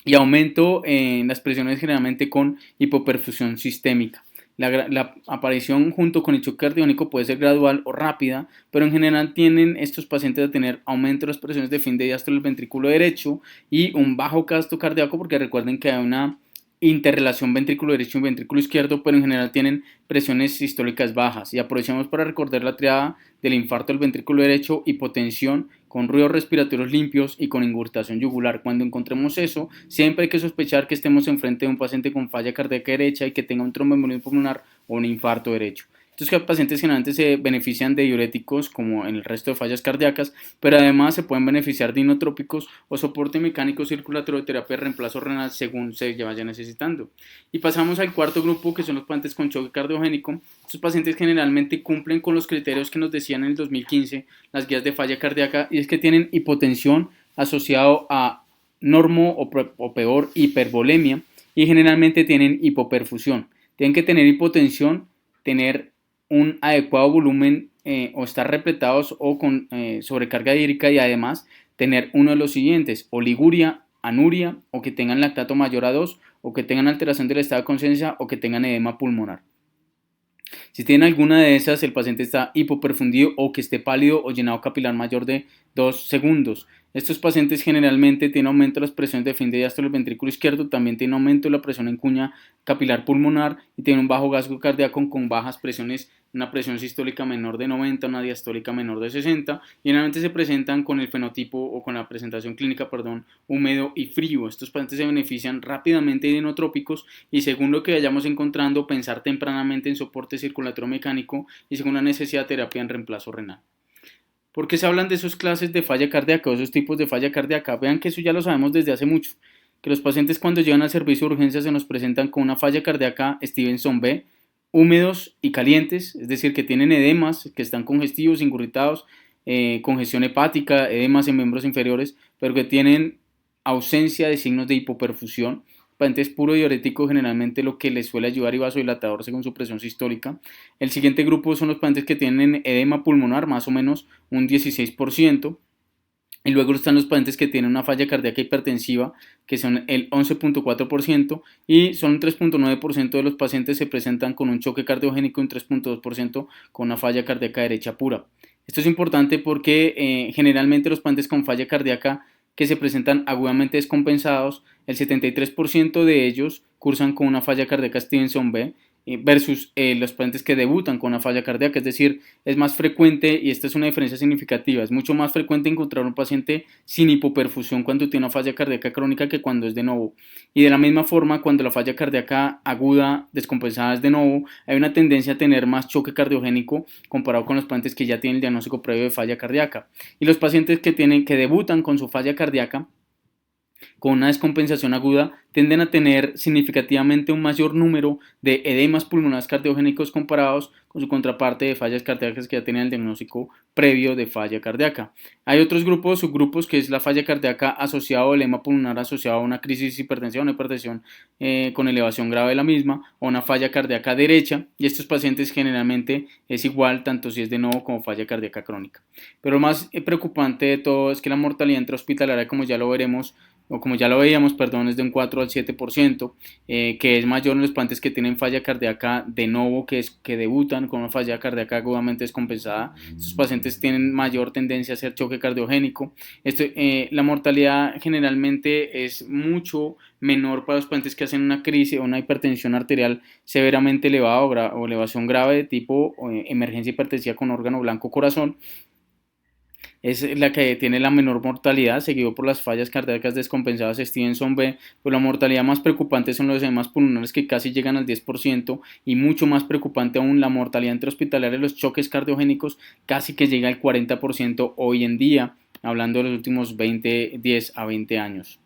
y aumento en las presiones generalmente con hipoperfusión sistémica. La aparición junto con el choque cardiónico puede ser gradual o rápida, pero en general tienden estos pacientes a tener aumento de las presiones de fin de diástole del ventrículo derecho y un bajo gasto cardíaco porque recuerden que hay una interrelación ventrículo derecho y ventrículo izquierdo, pero en general tienen presiones sistólicas bajas. Y aprovechamos para recordar la triada del infarto del ventrículo derecho, hipotensión, con ruidos respiratorios limpios y con ingurgitación yugular. Cuando encontremos eso, siempre hay que sospechar que estemos enfrente de un paciente con falla cardíaca derecha y que tenga un tromboembolismo pulmonar o un infarto derecho. Estos pacientes generalmente se benefician de diuréticos como en el resto de fallas cardíacas, pero además se pueden beneficiar de inotrópicos o soporte mecánico circulatorio de terapia de reemplazo renal según se vaya necesitando. Y pasamos al cuarto grupo que son los pacientes con choque cardiogénico. Estos pacientes generalmente cumplen con los criterios que nos decían en el 2015 las guías de falla cardíaca y es que tienen hipotensión asociado a normo o peor hipervolemia y generalmente tienen hipoperfusión. Tienen que tener hipotensión, tener un adecuado volumen o estar repletados o con sobrecarga hídrica y además tener uno de los siguientes: oliguria, anuria o que tengan lactato mayor a 2 o que tengan alteración del estado de conciencia o que tengan edema pulmonar. Si tienen alguna de esas, el paciente está hipoperfundido o que esté pálido o llenado capilar mayor de 2 segundos. Estos pacientes generalmente tienen aumento de las presiones de fin de diástole del ventrículo izquierdo, también tienen aumento de la presión en cuña capilar pulmonar y tienen un bajo gasto cardíaco con bajas presiones, una presión sistólica menor de 90, una diastólica menor de 60 y generalmente se presentan con el fenotipo o con la presentación clínica, húmedo y frío. Estos pacientes se benefician rápidamente de inotrópicos y según lo que vayamos encontrando, pensar tempranamente en soporte circulatorio mecánico y según la necesidad de terapia en reemplazo renal. ¿Por qué se hablan de esas clases de falla cardíaca o esos tipos de falla cardíaca? Vean que eso ya lo sabemos desde hace mucho, que los pacientes cuando llegan al servicio de urgencias se nos presentan con una falla cardíaca Stevenson B, húmedos y calientes, es decir, que tienen edemas, que están congestivos, ingurgitados, congestión hepática, edemas en miembros inferiores, pero que tienen ausencia de signos de hipoperfusión. Pacientes puro diurético generalmente lo que les suele ayudar y vasodilatador según su presión sistólica. El siguiente grupo son los pacientes que tienen edema pulmonar, más o menos un 16%. Y luego están los pacientes que tienen una falla cardíaca hipertensiva, que son el 11.4%, y son un 3.9% de los pacientes se presentan con un choque cardiogénico y un 3.2% con una falla cardíaca derecha pura. Esto es importante porque generalmente los pacientes con falla cardíaca que se presentan agudamente descompensados, el 73% de ellos cursan con una falla cardíaca Stevenson B versus los pacientes que debutan con una falla cardíaca, es decir, es más frecuente, y esta es una diferencia significativa, es mucho más frecuente encontrar un paciente sin hipoperfusión cuando tiene una falla cardíaca crónica que cuando es de novo. Y de la misma forma, cuando la falla cardíaca aguda descompensada es de novo, hay una tendencia a tener más choque cardiogénico comparado con los pacientes que ya tienen el diagnóstico previo de falla cardíaca. Y los pacientes que debutan con su falla cardíaca con una descompensación aguda tienden a tener significativamente un mayor número de edemas pulmonares cardiogénicos comparados con su contraparte de fallas cardíacas que ya tenían el diagnóstico previo de falla cardíaca. Hay otros grupos, subgrupos, que es la falla cardíaca asociada o edema pulmonar asociado a una crisis hipertensiva, una hipertensión con elevación grave de la misma, o una falla cardíaca derecha, y estos pacientes generalmente es igual tanto si es de nuevo como falla cardíaca crónica. Pero lo más preocupante de todo es que la mortalidad intrahospitalaria, como ya lo veremos, o como ya lo veíamos, perdón, es de un 4 al 7%, que es mayor en los pacientes que tienen falla cardíaca de novo, que debutan con una falla cardíaca agudamente descompensada. Estos pacientes tienen mayor tendencia a hacer choque cardiogénico. La mortalidad generalmente es mucho menor para los pacientes que hacen una crisis o una hipertensión arterial severamente elevada o elevación grave de tipo emergencia hipertensiva con órgano blanco corazón. Es la que tiene la menor mortalidad, seguido por las fallas cardíacas descompensadas Stevenson B, pero la mortalidad más preocupante son los edemas pulmonares que casi llegan al 10% y mucho más preocupante aún la mortalidad intrahospitalaria de los choques cardiogénicos casi que llega al 40% hoy en día, hablando de los últimos 10 a 20 años.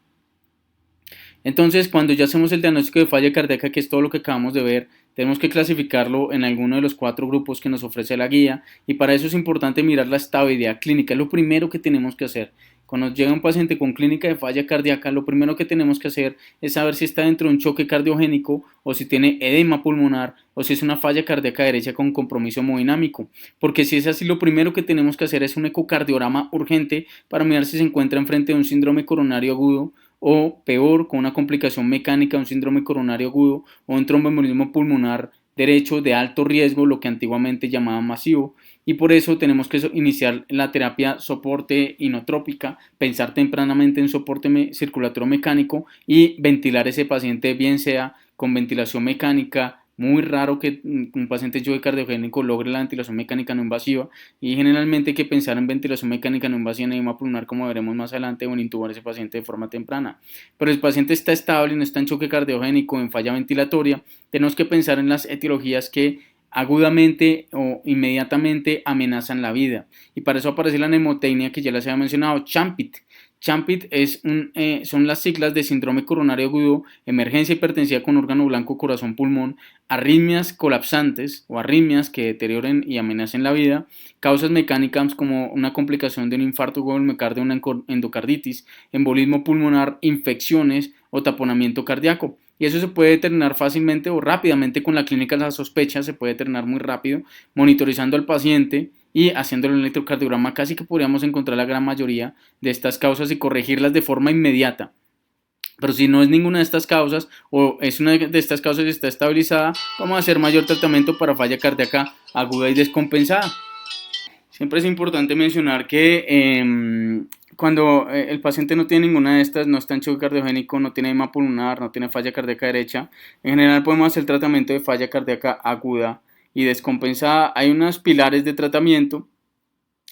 Entonces, cuando ya hacemos el diagnóstico de falla cardíaca, que es todo lo que acabamos de ver, tenemos que clasificarlo en alguno de los 4 grupos que nos ofrece la guía, y para eso es importante mirar la estabilidad clínica. Es lo primero que tenemos que hacer. Cuando llega un paciente con clínica de falla cardíaca, lo primero que tenemos que hacer es saber si está dentro de un choque cardiogénico o si tiene edema pulmonar o si es una falla cardíaca derecha con compromiso hemodinámico. Porque si es así, lo primero que tenemos que hacer es un ecocardiograma urgente para mirar si se encuentra enfrente de un síndrome coronario agudo o peor, con una complicación mecánica, un síndrome coronario agudo o un tromboembolismo pulmonar derecho de alto riesgo, lo que antiguamente llamaban masivo, y por eso tenemos que iniciar la terapia soporte inotrópica, pensar tempranamente en soporte circulatorio mecánico y ventilar ese paciente, bien sea con ventilación mecánica. Muy raro que un paciente choque cardiogénico logre la ventilación mecánica no invasiva, y generalmente hay que pensar en ventilación mecánica no invasiva en edema pulmonar, como veremos más adelante, o en intubar a ese paciente de forma temprana. Pero el paciente está estable, no está en choque cardiogénico, en falla ventilatoria, tenemos que pensar en las etiologías que agudamente o inmediatamente amenazan la vida, y para eso aparece la mnemotecnia que ya les había mencionado, CHAMPIT. CHAMPIT son las siglas de síndrome coronario agudo, emergencia hipertensiva con órgano blanco, corazón, pulmón, arritmias colapsantes o arritmias que deterioren y amenacen la vida, causas mecánicas como una complicación de un infarto o miocardio, una endocarditis, embolismo pulmonar, infecciones o taponamiento cardíaco. Y eso se puede determinar fácilmente o rápidamente con la clínica de la sospecha, se puede determinar muy rápido, monitorizando al paciente y haciendo el electrocardiograma. Casi que podríamos encontrar la gran mayoría de estas causas y corregirlas de forma inmediata. Pero si no es ninguna de estas causas o es una de estas causas y está estabilizada, vamos a hacer mayor tratamiento para falla cardíaca aguda y descompensada. Siempre es importante mencionar que cuando el paciente no tiene ninguna de estas, no está en choque cardiogénico, no tiene edema pulmonar, no tiene falla cardíaca derecha, en general podemos hacer tratamiento de falla cardíaca aguda y descompensada. Hay unos pilares de tratamiento,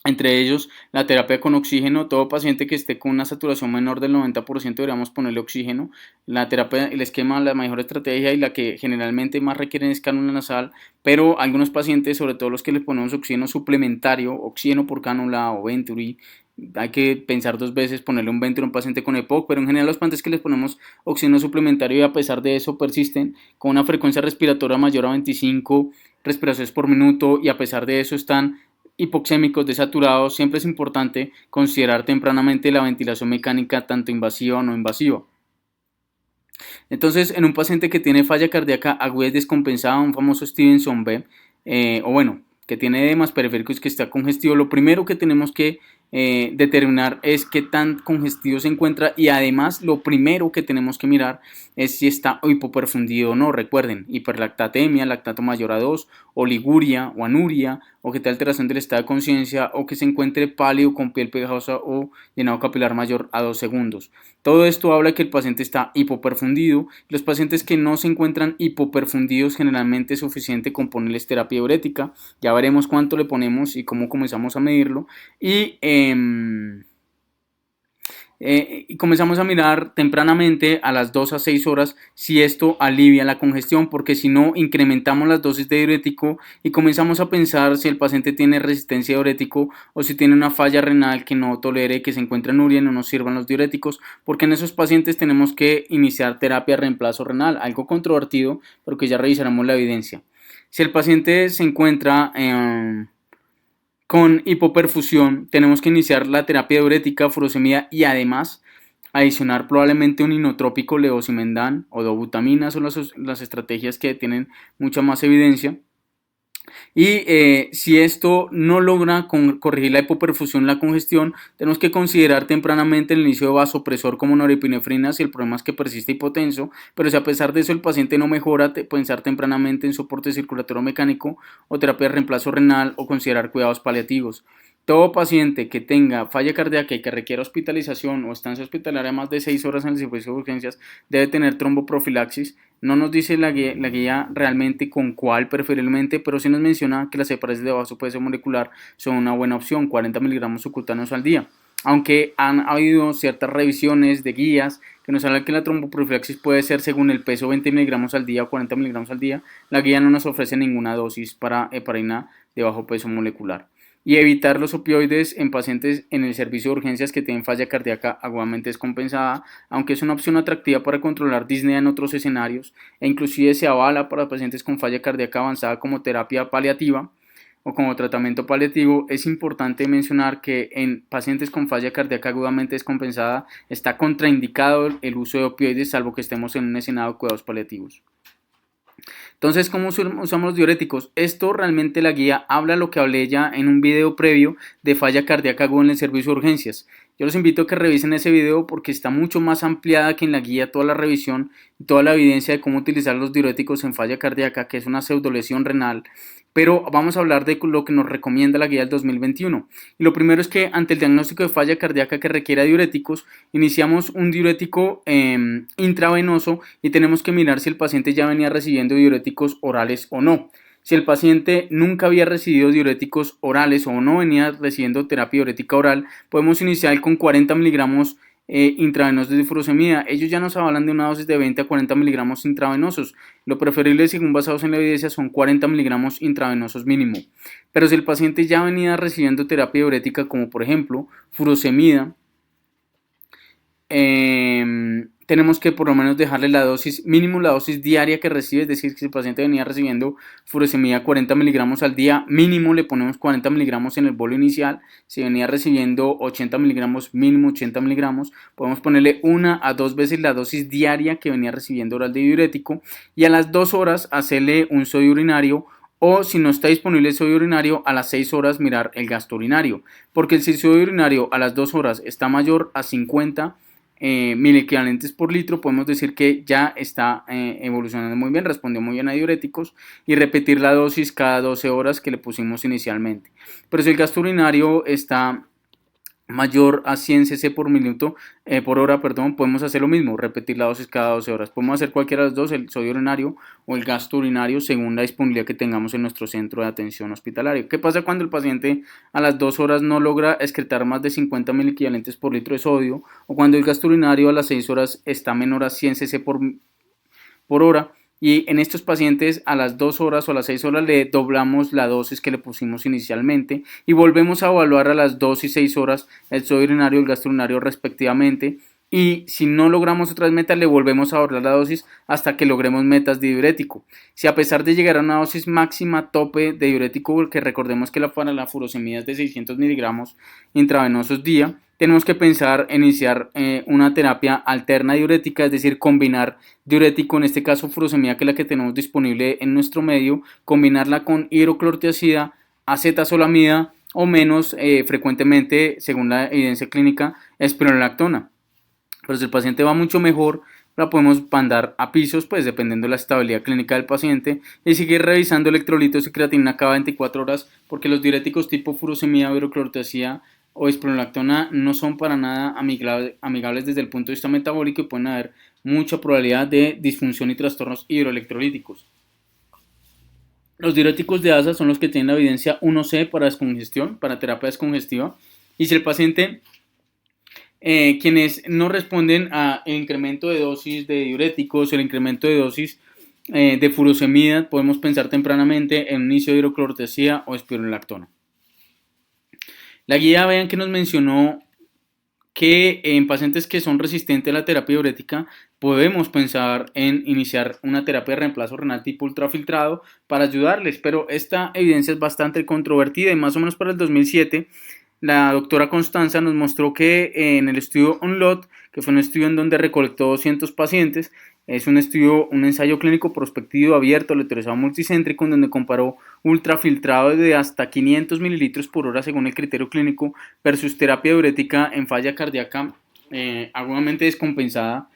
entre ellos la terapia con oxígeno. Todo paciente que esté con una saturación menor del 90% deberíamos ponerle oxígeno. La terapia, el esquema, la mejor estrategia y la que generalmente más requieren es cánula nasal, pero algunos pacientes, sobre todo los que les ponemos oxígeno suplementario, oxígeno por cánula o Venturi, hay que pensar 2 veces ponerle un Venturi a un paciente con EPOC, pero en general los pacientes que les ponemos oxígeno suplementario y a pesar de eso persisten con una frecuencia respiratoria mayor a 25 respiraciones por minuto y a pesar de eso están hipoxémicos, desaturados, siempre es importante considerar tempranamente la ventilación mecánica tanto invasiva o no invasiva. Entonces, en un paciente que tiene falla cardíaca aguda y descompensada, un famoso Stevenson B, o bueno, que tiene edemas periféricos, que está congestivo, lo primero que tenemos que determinar es qué tan congestivo se encuentra, y además lo primero que tenemos que mirar es si está hipoperfundido o no. Recuerden, hiperlactatemia, lactato mayor a 2, oliguria o anuria, o que tal alteración del estado de conciencia, o que se encuentre pálido con piel pegajosa o llenado capilar mayor a 2 segundos. Todo esto habla de que el paciente está hipoperfundido. Los pacientes que no se encuentran hipoperfundidos, generalmente es suficiente con ponerles terapia diurética. Ya veremos cuánto le ponemos y cómo comenzamos a medirlo. Y y comenzamos a mirar tempranamente a las 2 a 6 horas si esto alivia la congestión, porque si no incrementamos las dosis de diurético y comenzamos a pensar si el paciente tiene resistencia a diurético o si tiene una falla renal que no tolere, que se encuentra en urea y no nos sirvan los diuréticos, porque en esos pacientes tenemos que iniciar terapia de reemplazo renal, algo controvertido, pero que ya revisaremos la evidencia. Si el paciente se encuentra con hipoperfusión, tenemos que iniciar la terapia diurética, furosemida y además adicionar probablemente un inotrópico, levosimendan o dobutamina, son las estrategias que tienen mucha más evidencia. Y si esto no logra corregir la hipoperfusión, la congestión, tenemos que considerar tempranamente el inicio de vasopresor como norepinefrina si el problema es que persiste hipotenso, pero si a pesar de eso el paciente no mejora, pensar tempranamente en soporte circulatorio mecánico o terapia de reemplazo renal o considerar cuidados paliativos. Todo paciente que tenga falla cardíaca y que requiera hospitalización o estancia hospitalaria más de 6 horas en el servicio de urgencias debe tener tromboprofilaxis. No nos dice la guía realmente con cuál preferiblemente, pero sí nos menciona que las separaciones de vasopresor molecular son una buena opción, 40 miligramos subcutáneos al día. Aunque han habido ciertas revisiones de guías que nos hablan que la tromboprofilaxis puede ser según el peso 20 miligramos al día o 40 miligramos al día, la guía no nos ofrece ninguna dosis para heparina de bajo peso molecular. Y evitar los opioides en pacientes en el servicio de urgencias que tienen falla cardíaca agudamente descompensada, aunque es una opción atractiva para controlar disnea en otros escenarios e inclusive se avala para pacientes con falla cardíaca avanzada como terapia paliativa o como tratamiento paliativo. Es importante mencionar que en pacientes con falla cardíaca agudamente descompensada está contraindicado el uso de opioides salvo que estemos en un escenario de cuidados paliativos. Entonces, ¿cómo usamos los diuréticos? Esto realmente la guía habla lo que hablé ya en un video previo de falla cardíaca aguda en el servicio de urgencias. Yo los invito a que revisen ese video porque está mucho más ampliada que en la guía toda la revisión y toda la evidencia de cómo utilizar los diuréticos en falla cardíaca, que es una pseudolesión renal. Pero vamos a hablar de lo que nos recomienda la guía del 2021. Y lo primero es que ante el diagnóstico de falla cardíaca que requiera diuréticos, iniciamos un diurético intravenoso y tenemos que mirar si el paciente ya venía recibiendo diuréticos orales o no. Si el paciente nunca había recibido diuréticos orales o no venía recibiendo terapia diurética oral, podemos iniciar con 40 miligramos intravenosos de furosemida. Ellos ya nos hablan de una dosis de 20 a 40 miligramos intravenosos. Lo preferible, según basados en la evidencia, son 40 miligramos intravenosos mínimo. Pero si el paciente ya venía recibiendo terapia diurética, como por ejemplo furosemida, tenemos que por lo menos dejarle la dosis, mínimo la dosis diaria que recibe, es decir, que si el paciente venía recibiendo furosemida 40 miligramos al día, mínimo le ponemos 40 miligramos en el bolo inicial. Si venía recibiendo 80 miligramos, mínimo 80 miligramos, podemos ponerle 1 a 2 veces la dosis diaria que venía recibiendo oral de diurético y a las 2 horas hacerle un sodio urinario. O si no está disponible el sodio urinario, a las 6 horas mirar el gasto urinario, porque si el sodio urinario a las 2 horas está mayor a 50 miliequivalentes por litro, podemos decir que ya está evolucionando muy bien, respondió muy bien a diuréticos y repetir la dosis cada 12 horas que le pusimos inicialmente. Pero si el gasto urinario está mayor a 100 cc por hora, podemos hacer lo mismo, repetir la dosis cada 12 horas. Podemos hacer cualquiera de los dos, el sodio urinario o el gasto urinario, según la disponibilidad que tengamos en nuestro centro de atención hospitalario. ¿Qué pasa cuando el paciente a las 2 horas no logra excretar más de 50 miliequivalentes por litro de sodio o cuando el gasto urinario a las 6 horas está menor a 100 cc por hora? Y en estos pacientes a las 2 horas o a las 6 horas le doblamos la dosis que le pusimos inicialmente y volvemos a evaluar a las 2 y 6 horas el sodio urinario y el gasto urinario respectivamente. Y si no logramos otras metas, le volvemos a doblar la dosis hasta que logremos metas de diurético. Si a pesar de llegar a una dosis máxima tope de diurético, que recordemos que para la furosemida es de 600 miligramos intravenosos día, tenemos que pensar en iniciar una terapia alterna diurética, es decir, combinar diurético, en este caso furosemida, que es la que tenemos disponible en nuestro medio, combinarla con hidroclorotiazida, acetazolamida o menos frecuentemente, según la evidencia clínica, espironolactona. Pero si el paciente va mucho mejor, la podemos mandar a pisos, pues dependiendo de la estabilidad clínica del paciente, y seguir revisando electrolitos y creatinina cada 24 horas, porque los diuréticos tipo furosemida, hidroclorotiazida o espironolactona no son para nada amigables desde el punto de vista metabólico y pueden haber mucha probabilidad de disfunción y trastornos hidroelectrolíticos. Los diuréticos de ASA son los que tienen la evidencia 1C para descongestión, para terapia descongestiva, y si el paciente quienes no responden al incremento de dosis de diuréticos, el incremento de dosis de furosemida, podemos pensar tempranamente en un inicio de hidroclorotesía o espirulactona. La guía, vean que nos mencionó que en pacientes que son resistentes a la terapia diurética podemos pensar en iniciar una terapia de reemplazo renal tipo ultrafiltrado para ayudarles, pero esta evidencia es bastante controvertida y más o menos para el 2007 la doctora Constanza nos mostró que en el estudio ONLOT, que fue un estudio en donde recolectó 200 pacientes, es un estudio, un ensayo clínico prospectivo abierto, aleatorizado multicéntrico, en donde comparó ultrafiltrado de hasta 500 mililitros por hora según el criterio clínico versus terapia diurética en falla cardíaca agudamente descompensada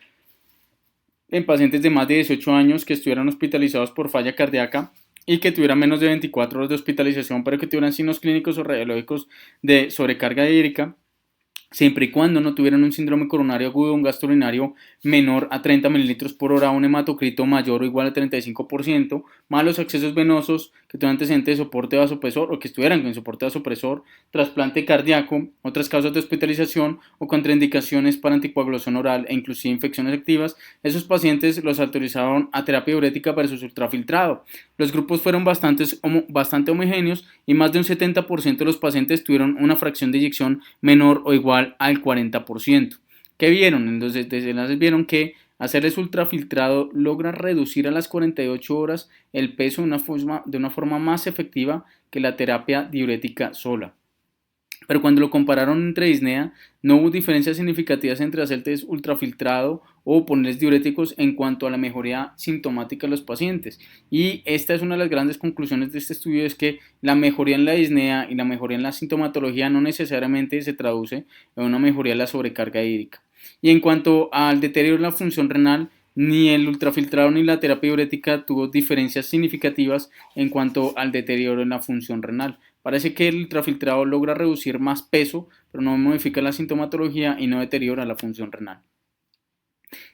en pacientes de más de 18 años que estuvieran hospitalizados por falla cardíaca y que tuvieran menos de 24 horas de hospitalización, pero que tuvieran signos clínicos o radiológicos de sobrecarga hídrica, siempre y cuando no tuvieran un síndrome coronario agudo, un gasto urinario menor a 30 mililitros por hora, un hematocrito mayor o igual a 35%, más los accesos venosos que tuvieran antecedentes de soporte vasopresor o que estuvieran con soporte vasopresor, trasplante cardíaco, otras causas de hospitalización o contraindicaciones para anticoagulación oral e inclusive infecciones activas. Esos pacientes los autorizaron a terapia diurética versus ultrafiltrado. Los grupos fueron bastante homogéneos y más de un 70% de los pacientes tuvieron una fracción de eyección menor o igual al 40%. ¿Qué vieron? Entonces, desde enlaces vieron que hacerles ultrafiltrado logra reducir a las 48 horas el peso de una forma más efectiva que la terapia diurética sola. Pero cuando lo compararon entre disnea, no hubo diferencias significativas entre hacerles ultrafiltrado o ponerles diuréticos en cuanto a la mejoría sintomática de los pacientes. Y esta es una de las grandes conclusiones de este estudio, es que la mejoría en la disnea y la mejoría en la sintomatología no necesariamente se traduce en una mejoría de la sobrecarga hídrica. Y en cuanto al deterioro de la función renal, ni el ultrafiltrado ni la terapia diurética tuvo diferencias significativas en cuanto al deterioro en la función renal. Parece que el ultrafiltrado logra reducir más peso, pero no modifica la sintomatología y no deteriora la función renal.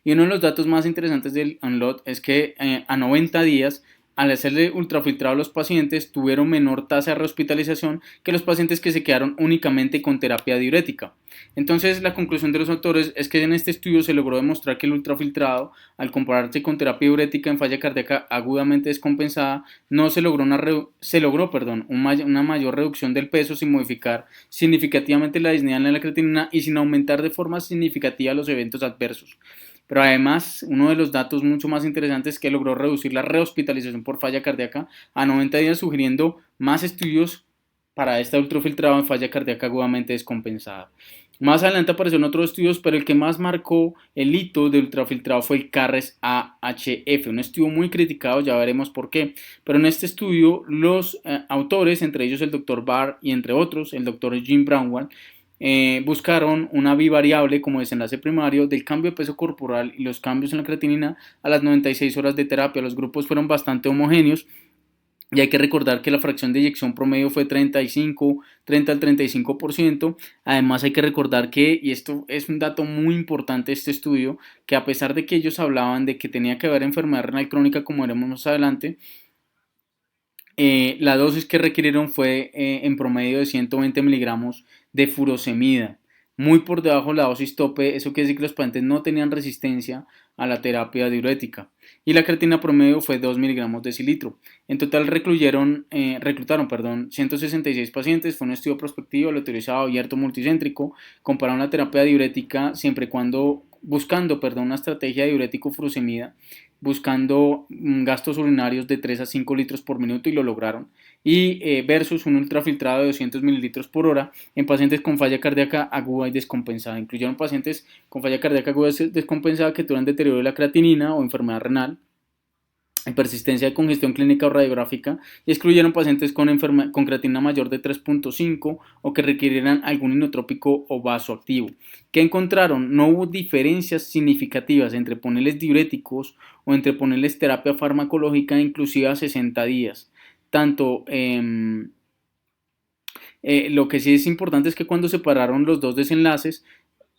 Y uno de los datos más interesantes del UNLOT es que a 90 días, al hacerle ultrafiltrado a los pacientes, tuvieron menor tasa de rehospitalización que los pacientes que se quedaron únicamente con terapia diurética. Entonces, la conclusión de los autores es que en este estudio se logró demostrar que el ultrafiltrado, al compararse con terapia diurética en falla cardíaca agudamente descompensada, no se logró una mayor reducción del peso sin modificar significativamente la disnea en la creatinina y sin aumentar de forma significativa los eventos adversos. Pero además, uno de los datos mucho más interesantes es que logró reducir la rehospitalización por falla cardíaca a 90 días, sugiriendo más estudios para este ultrafiltrado en falla cardíaca agudamente descompensada. Más adelante aparecieron otros estudios, pero el que más marcó el hito de ultrafiltrado fue el CARRES-AHF, un estudio muy criticado, ya veremos por qué. Pero en este estudio, los autores, entre ellos el Dr. Barr y entre otros el Dr. Jim Brownwell, buscaron una bivariable como desenlace primario del cambio de peso corporal y los cambios en la creatinina a las 96 horas de terapia. Los grupos fueron bastante homogéneos y hay que recordar que la fracción de eyección promedio fue 30 al 35%. Además hay que recordar que, y esto es un dato muy importante de este estudio, que a pesar de que ellos hablaban de que tenía que haber enfermedad renal crónica, como veremos más adelante, la dosis que requirieron fue en promedio de 120 miligramos de furosemida, muy por debajo de la dosis tope. Eso quiere decir que los pacientes no tenían resistencia a la terapia diurética. Y la creatina promedio fue 2 miligramos de decilitro. En total reclutaron 166 pacientes. Fue un estudio prospectivo, aleatorizado, abierto, multicéntrico. Compararon la terapia diurética siempre y cuando buscando una estrategia diurético furosemida, buscando gastos urinarios de 3 a 5 litros por minuto, y lo lograron, y versus un ultrafiltrado de 200 mililitros por hora en pacientes con falla cardíaca aguda y descompensada. Incluyeron pacientes con falla cardíaca aguda y descompensada que tuvieran deterioro de la creatinina o enfermedad renal, persistencia de congestión clínica o radiográfica, y excluyeron pacientes con creatinina mayor de 3.5 o que requirieran algún inotrópico o vasoactivo. ¿Qué encontraron? No hubo diferencias significativas entre ponerles diuréticos o entre ponerles terapia farmacológica inclusive a 60 días. Lo que sí es importante es que cuando separaron los dos desenlaces,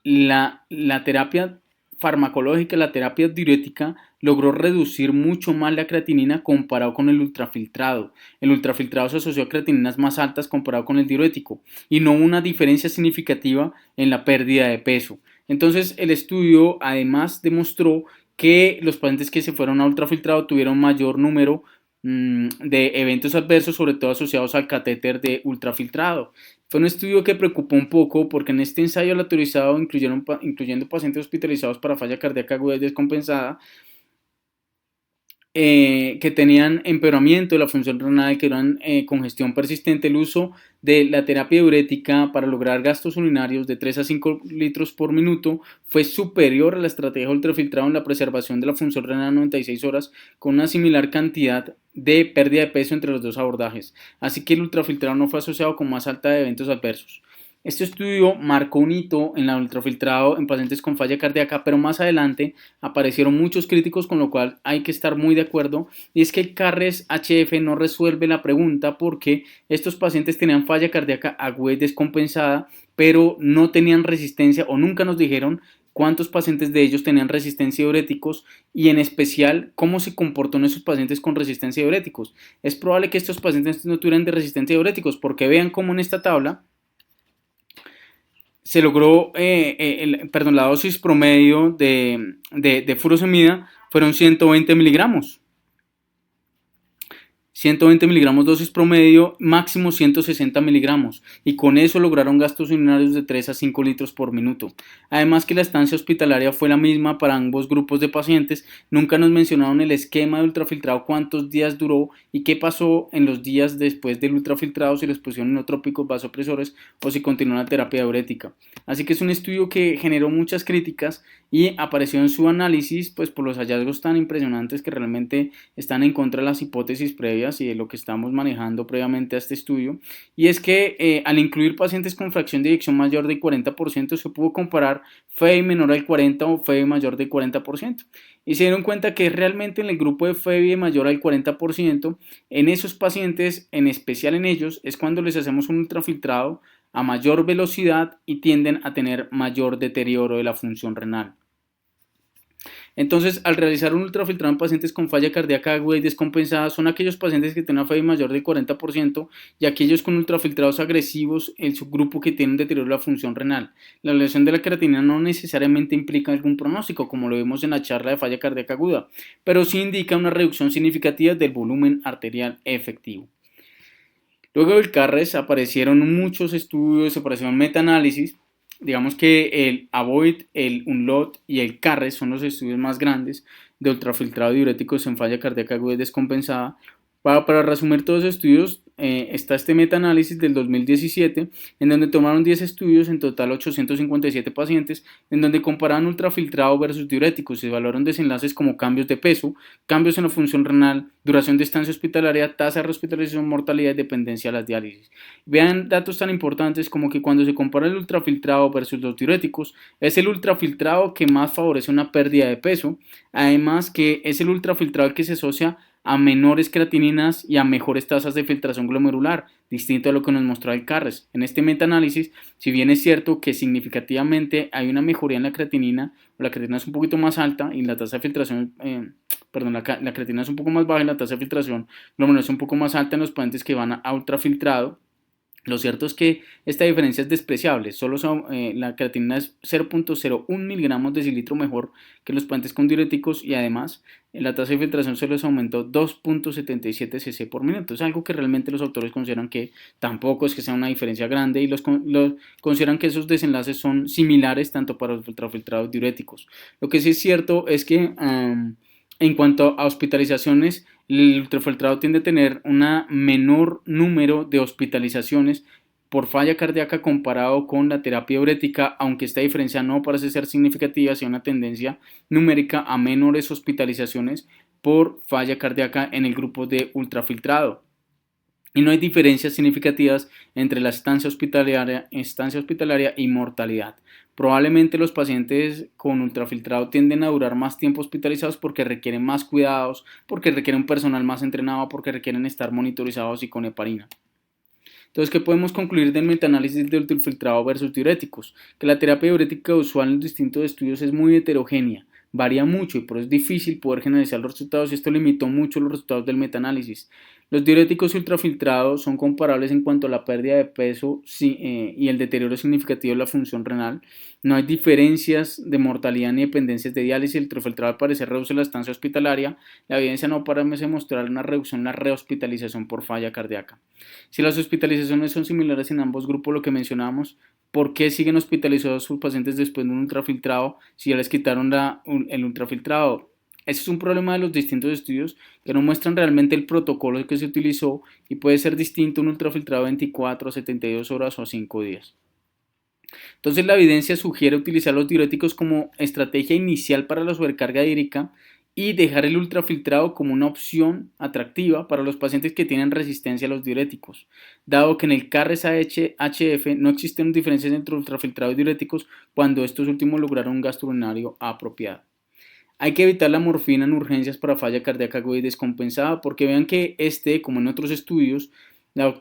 la terapia farmacológica, la terapia diurética, logró reducir mucho más la creatinina comparado con el ultrafiltrado. El ultrafiltrado se asoció a creatininas más altas comparado con el diurético y no hubo una diferencia significativa en la pérdida de peso. Entonces el estudio además demostró que los pacientes que se fueron a ultrafiltrado tuvieron mayor número de eventos adversos, sobre todo asociados al catéter de ultrafiltrado. Fue un estudio que preocupó un poco porque en este ensayo aleatorizado, incluyendo pacientes hospitalizados para falla cardíaca aguda y descompensada, que tenían empeoramiento de la función renal, que eran congestión persistente, el uso de la terapia diurética para lograr gastos urinarios de 3 a 5 litros por minuto fue superior a la estrategia ultrafiltrado en la preservación de la función renal 96 horas, con una similar cantidad de pérdida de peso entre los dos abordajes. Así que el ultrafiltrado no fue asociado con más alta de eventos adversos. Este estudio marcó un hito en el ultrafiltrado en pacientes con falla cardíaca, pero más adelante aparecieron muchos críticos, con lo cual hay que estar muy de acuerdo, y es que el CARRES-HF no resuelve la pregunta porque estos pacientes tenían falla cardíaca aguda y descompensada, pero no tenían resistencia o nunca nos dijeron cuántos pacientes de ellos tenían resistencia a diuréticos y en especial cómo se comportó en esos pacientes con resistencia a diuréticos. Es probable que estos pacientes no tuvieran de resistencia a diuréticos porque vean cómo en esta tabla se logró, la dosis promedio de furosemida fueron 120 miligramos. 120 miligramos dosis promedio, máximo 160 miligramos, y con eso lograron gastos urinarios de 3 a 5 litros por minuto. Además que la estancia hospitalaria fue la misma para ambos grupos de pacientes. Nunca nos mencionaron el esquema de ultrafiltrado, cuántos días duró y qué pasó en los días después del ultrafiltrado, si les pusieron inotrópicos vasopresores o si continuó la terapia diurética. Así que es un estudio que generó muchas críticas y apareció en su análisis pues por los hallazgos tan impresionantes que realmente están en contra de las hipótesis previas y de lo que estamos manejando previamente a este estudio, y es que al incluir pacientes con fracción de eyección mayor del 40% se pudo comparar FEI menor al 40 o FEI mayor del 40%, y se dieron cuenta que realmente en el grupo de FEI mayor al 40%, en esos pacientes, en especial en ellos, es cuando les hacemos un ultrafiltrado a mayor velocidad y tienden a tener mayor deterioro de la función renal. Entonces, al realizar un ultrafiltrado en pacientes con falla cardíaca aguda y descompensada, son aquellos pacientes que tienen una FEI mayor del 40% y aquellos con ultrafiltrados agresivos, el subgrupo que tiene un deterioro de la función renal. La elevación de la creatinina no necesariamente implica algún pronóstico, como lo vemos en la charla de falla cardíaca aguda, pero sí indica una reducción significativa del volumen arterial efectivo. Luego del CARRES aparecieron muchos estudios, aparecieron metaanálisis. Digamos que el AVOID, el UNLOT y el CARRES son los estudios más grandes de ultrafiltrado de diuréticos en falla cardíaca aguda y descompensada. Para resumir todos los estudios, está este metaanálisis del 2017, en donde tomaron 10 estudios, en total 857 pacientes, en donde comparaban ultrafiltrado versus diuréticos. Se evaluaron desenlaces como cambios de peso, cambios en la función renal, duración de estancia hospitalaria, tasa de rehospitalización, mortalidad y dependencia a las diálisis. Vean datos tan importantes como que cuando se compara el ultrafiltrado versus los diuréticos, es el ultrafiltrado que más favorece una pérdida de peso, además que es el ultrafiltrado que se asocia a menores creatininas y a mejores tasas de filtración glomerular, distinto a lo que nos mostró el CARRES. En este metaanálisis, si bien es cierto que significativamente hay una mejoría en la creatinina, o la creatinina es un poquito más alta y la tasa de filtración, la creatinina es un poco más baja y la tasa de filtración glomerular es un poco más alta en los pacientes que van a ultrafiltrado. Lo cierto es que esta diferencia es despreciable, solo la creatinina es 0.01 miligramos decilitro mejor que los pacientes con diuréticos y además la tasa de filtración se les aumentó 2.77 cc por minuto. Es algo que realmente los autores consideran que tampoco es que sea una diferencia grande y los consideran que esos desenlaces son similares tanto para los ultrafiltrados diuréticos. Lo que sí es cierto es que en cuanto a hospitalizaciones, el ultrafiltrado tiende a tener un menor número de hospitalizaciones por falla cardíaca comparado con la terapia diurética, aunque esta diferencia no parece ser significativa, sino una tendencia numérica a menores hospitalizaciones por falla cardíaca en el grupo de ultrafiltrado. Y no hay diferencias significativas entre la estancia hospitalaria y mortalidad. Probablemente los pacientes con ultrafiltrado tienden a durar más tiempo hospitalizados porque requieren más cuidados, porque requieren un personal más entrenado, porque requieren estar monitorizados y con heparina. Entonces, ¿qué podemos concluir del metaanálisis de ultrafiltrado versus diuréticos? Que la terapia diurética usual en los distintos estudios es muy heterogénea. varía mucho y por eso es difícil poder generalizar los resultados y esto limitó mucho los resultados del metaanálisis. Los diuréticos ultrafiltrados son comparables en cuanto a la pérdida de peso y el deterioro significativo de la función renal. No hay diferencias de mortalidad ni dependencias de diálisis. El ultrafiltrado al parecer reduce la estancia hospitalaria. La evidencia no parece mostrar una reducción en la rehospitalización por falla cardíaca. Si las hospitalizaciones son similares en ambos grupos, lo que mencionamos, ¿por qué siguen hospitalizados sus pacientes después de un ultrafiltrado si ya les quitaron el ultrafiltrado? Ese es un problema de los distintos estudios que no muestran realmente el protocolo que se utilizó y puede ser distinto un ultrafiltrado 24, 72 horas o 5 días. Entonces la evidencia sugiere utilizar los diuréticos como estrategia inicial para la sobrecarga hídrica y dejar el ultrafiltrado como una opción atractiva para los pacientes que tienen resistencia a los diuréticos, dado que en el CARES-HF no existen diferencias entre ultrafiltrado y diuréticos cuando estos últimos lograron un gasto urinario apropiado. Hay que evitar la morfina en urgencias para falla cardíaca aguda y descompensada porque vean que como en otros estudios,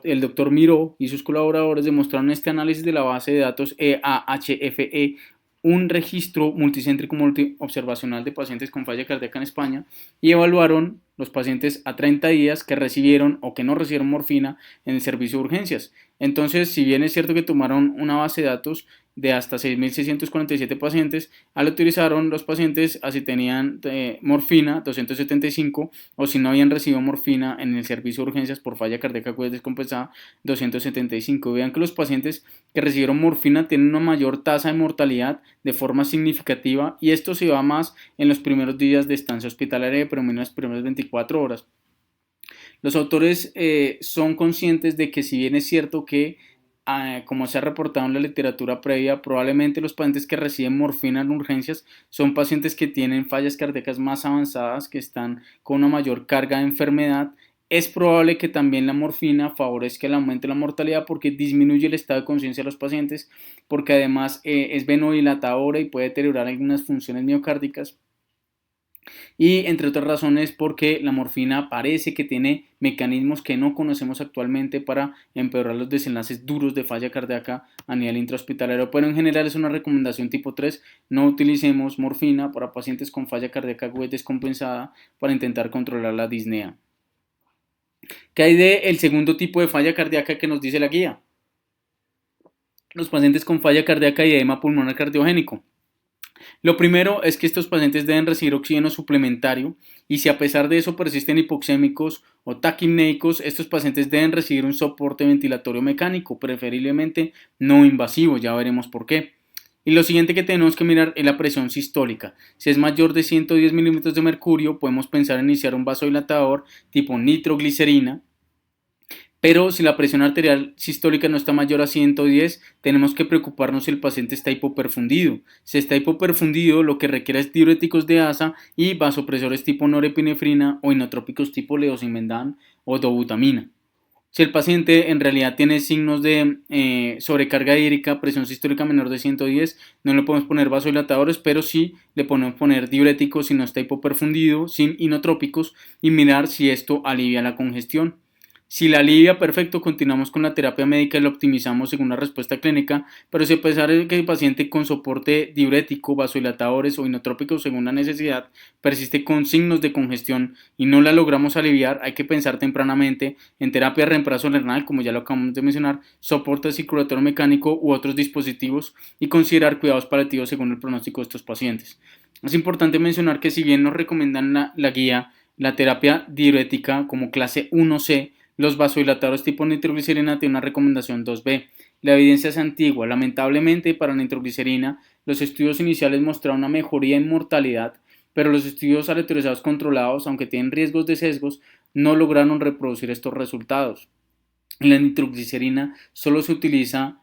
el doctor Miró y sus colaboradores demostraron este análisis de la base de datos EAHFE, un registro multicéntrico multiobservacional de pacientes con falla cardíaca en España, y evaluaron los pacientes a 30 días que recibieron o que no recibieron morfina en el servicio de urgencias. Entonces, si bien es cierto que tomaron una base de datos de hasta 6.647 pacientes, utilizaron los pacientes así tenían morfina 275 o si no habían recibido morfina en el servicio de urgencias por falla cardíaca aguda descompensada 275. Vean que los pacientes que recibieron morfina tienen una mayor tasa de mortalidad de forma significativa y esto se va más en los primeros días de estancia hospitalaria, pero menos en las primeras 24 horas. Los autores son conscientes de que si bien es cierto que como se ha reportado en la literatura previa, probablemente los pacientes que reciben morfina en urgencias son pacientes que tienen fallas cardíacas más avanzadas, que están con una mayor carga de enfermedad. Es probable que también la morfina favorezca el aumento de la mortalidad porque disminuye el estado de conciencia de los pacientes, porque además es venodilatadora y puede deteriorar algunas funciones miocárdicas. Y entre otras razones porque la morfina parece que tiene mecanismos que no conocemos actualmente para empeorar los desenlaces duros de falla cardíaca a nivel intrahospitalario, pero en general es una recomendación tipo 3, no utilicemos morfina para pacientes con falla cardíaca aguda descompensada para intentar controlar la disnea. ¿Qué hay del segundo tipo de falla cardíaca que nos dice la guía? Los pacientes con falla cardíaca y edema pulmonar cardiogénico. Lo primero es que estos pacientes deben recibir oxígeno suplementario y si a pesar de eso persisten hipoxémicos o taquimnéicos, estos pacientes deben recibir un soporte ventilatorio mecánico, preferiblemente no invasivo, ya veremos por qué. Y lo siguiente que tenemos que mirar es la presión sistólica. Si es mayor de 110 milímetros de mercurio, podemos pensar en iniciar un vasodilatador tipo nitroglicerina. Pero si la presión arterial sistólica no está mayor a 110, tenemos que preocuparnos si el paciente está hipoperfundido. Si está hipoperfundido, lo que requiere es diuréticos de asa y vasopresores tipo norepinefrina o inotrópicos tipo levosimendan o dobutamina. Si el paciente en realidad tiene signos de sobrecarga hídrica, presión sistólica menor de 110, no le podemos poner vasodilatadores, pero sí le podemos poner diuréticos si no está hipoperfundido, sin inotrópicos y mirar si esto alivia la congestión. Si la alivia, perfecto, continuamos con la terapia médica y la optimizamos según la respuesta clínica, pero si a pesar de que el paciente con soporte diurético, vasodilatadores o inotrópicos según la necesidad persiste con signos de congestión y no la logramos aliviar, hay que pensar tempranamente en terapia de reemplazo renal, como ya lo acabamos de mencionar, soporte circulatorio mecánico u otros dispositivos y considerar cuidados paliativos según el pronóstico de estos pacientes. Es importante mencionar que si bien nos recomiendan la guía la terapia diurética como clase 1C, los vasodilatadores tipo nitroglicerina tienen una recomendación 2B. La evidencia es antigua. Lamentablemente, para la nitroglicerina, los estudios iniciales mostraron una mejoría en mortalidad, pero los estudios aleatorizados controlados, aunque tienen riesgos de sesgos, no lograron reproducir estos resultados. La nitroglicerina solo se utiliza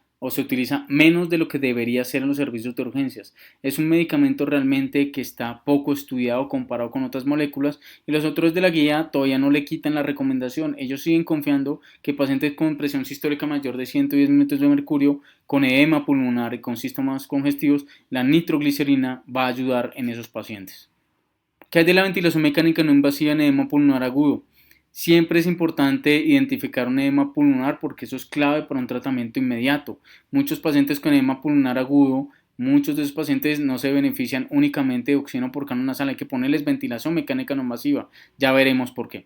menos de lo que debería ser en los servicios de urgencias. Es un medicamento realmente que está poco estudiado comparado con otras moléculas y los otros de la guía todavía no le quitan la recomendación. Ellos siguen confiando que pacientes con presión sistólica mayor de 110 milímetros de mercurio, con edema pulmonar y con síntomas congestivos, la nitroglicerina va a ayudar en esos pacientes. ¿Qué hay de la ventilación mecánica no invasiva en edema pulmonar agudo? Siempre es importante identificar un edema pulmonar porque eso es clave para un tratamiento inmediato. Muchos pacientes con edema pulmonar agudo Muchos de esos pacientes no se benefician únicamente de oxígeno por canal nasal, hay que ponerles ventilación mecánica no invasiva, ya veremos por qué.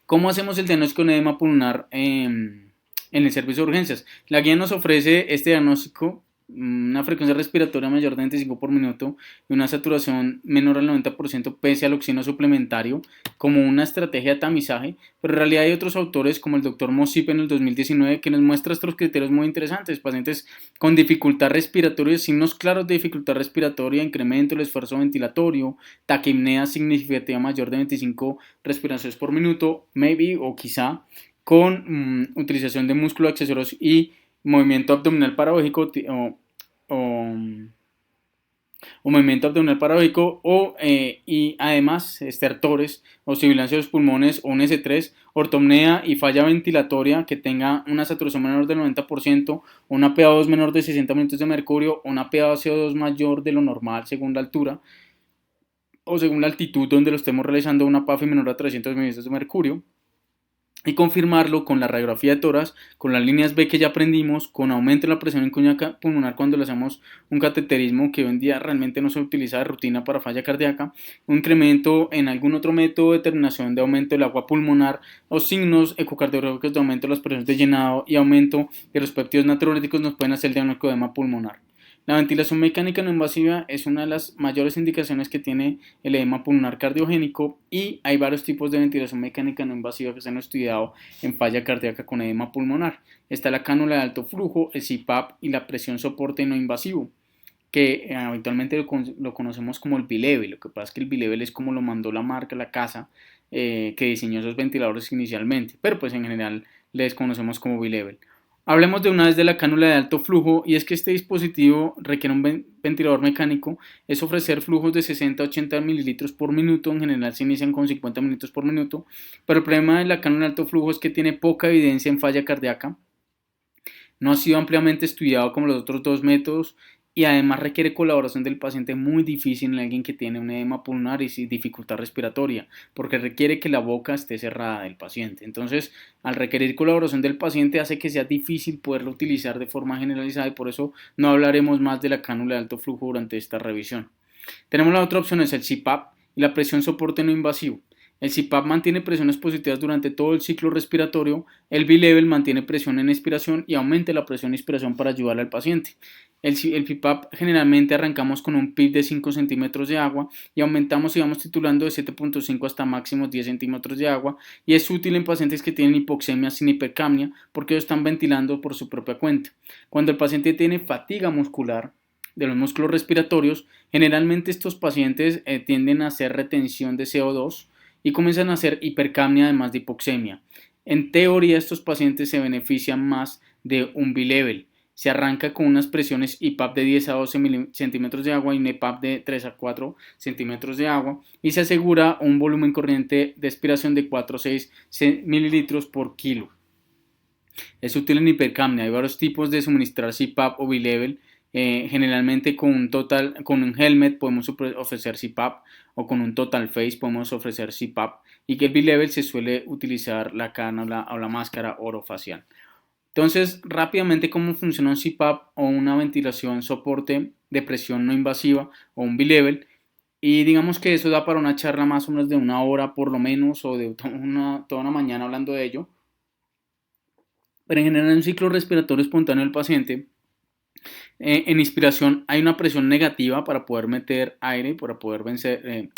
¿Cómo hacemos el diagnóstico de edema pulmonar en el servicio de urgencias? La guía nos ofrece este diagnóstico, una frecuencia respiratoria mayor de 25 por minuto y una saturación menor al 90% pese al oxígeno suplementario como una estrategia de tamizaje, pero en realidad hay otros autores como el doctor Mosip en el 2019 que nos muestra estos criterios muy interesantes. Pacientes con dificultad respiratoria, signos claros de dificultad respiratoria, incremento del esfuerzo ventilatorio, taquipnea significativa mayor de 25 respiraciones por minuto, maybe o quizá con utilización de músculos accesorios y movimiento abdominal paradójico o, o movimiento abdominal paradójico y además estertores o sibilancia de los pulmones o un S3, ortopnea y falla ventilatoria que tenga una saturación menor del 90%, una PaO2 menor de 60 minutos de mercurio, una PaCO2 mayor de lo normal según la altura o según la altitud donde lo estemos realizando, una PAFI menor a 300 mililitros de mercurio, y confirmarlo con la radiografía de tórax, con las líneas B que ya aprendimos, con aumento de la presión en cuña pulmonar cuando le hacemos un cateterismo que hoy en día realmente no se utiliza de rutina para falla cardíaca, un incremento en algún otro método de determinación de aumento del agua pulmonar o signos ecocardiográficos de aumento de las presiones de llenado y aumento de los péptidos natriuréticos nos pueden hacer el diagnóstico de edema pulmonar. La ventilación mecánica no invasiva es una de las mayores indicaciones que tiene el edema pulmonar cardiogénico y hay varios tipos de ventilación mecánica no invasiva que se han estudiado en falla cardíaca con edema pulmonar. Está la cánula de alto flujo, el CPAP y la presión soporte no invasivo, que habitualmente lo conocemos como el bilevel. Lo que pasa es que el bilevel es como lo mandó la marca, la casa que diseñó esos ventiladores inicialmente, pero pues en general les conocemos como bilevel. Hablemos de una vez de la cánula de alto flujo y es que este dispositivo requiere un ventilador mecánico, es ofrecer flujos de 60 a 80 mililitros por minuto, en general se inician con 50 mililitros por minuto, pero el problema de la cánula de alto flujo es que tiene poca evidencia en falla cardíaca, no ha sido ampliamente estudiado como los otros dos métodos y además requiere colaboración del paciente muy difícil en alguien que tiene un edema pulmonar y dificultad respiratoria, porque requiere que la boca esté cerrada del paciente. Entonces, al requerir colaboración del paciente hace que sea difícil poderlo utilizar de forma generalizada y por eso no hablaremos más de la cánula de alto flujo durante esta revisión. Tenemos la otra opción, es el CPAP y la presión soporte no invasivo. El CPAP mantiene presiones positivas durante todo el ciclo respiratorio, el bilevel mantiene presión en expiración y aumenta la presión en inspiración para ayudar al paciente. El CPAP generalmente arrancamos con un PIB de 5 centímetros de agua y aumentamos y vamos titulando de 7.5 hasta máximo 10 centímetros de agua y es útil en pacientes que tienen hipoxemia sin hipercapnia porque ellos están ventilando por su propia cuenta. Cuando el paciente tiene fatiga muscular de los músculos respiratorios, generalmente estos pacientes tienden a hacer retención de CO2 y comienzan a hacer hipercapnia además de hipoxemia. En teoría estos pacientes se benefician más de un bilevel. Se arranca con unas presiones IPAP de 10 a 12 centímetros de agua y un EPAP de 3 a 4 centímetros de agua y se asegura un volumen corriente de expiración de 4 a 6 mililitros por kilo. Es útil en hipercapnia. Hay varios tipos de suministrar CPAP o bilevel. Generalmente con un helmet podemos ofrecer CPAP o con un total face podemos ofrecer CPAP y que el bilevel se suele utilizar la cánula o la máscara orofacial. Entonces, rápidamente, ¿cómo funciona un CPAP o una ventilación soporte de presión no invasiva o un bilevel? Y digamos que eso da para una charla más o menos de una hora por lo menos o de toda una mañana hablando de ello. Pero en general en un ciclo respiratorio espontáneo del paciente, en inspiración hay una presión negativa para poder meter aire, para poder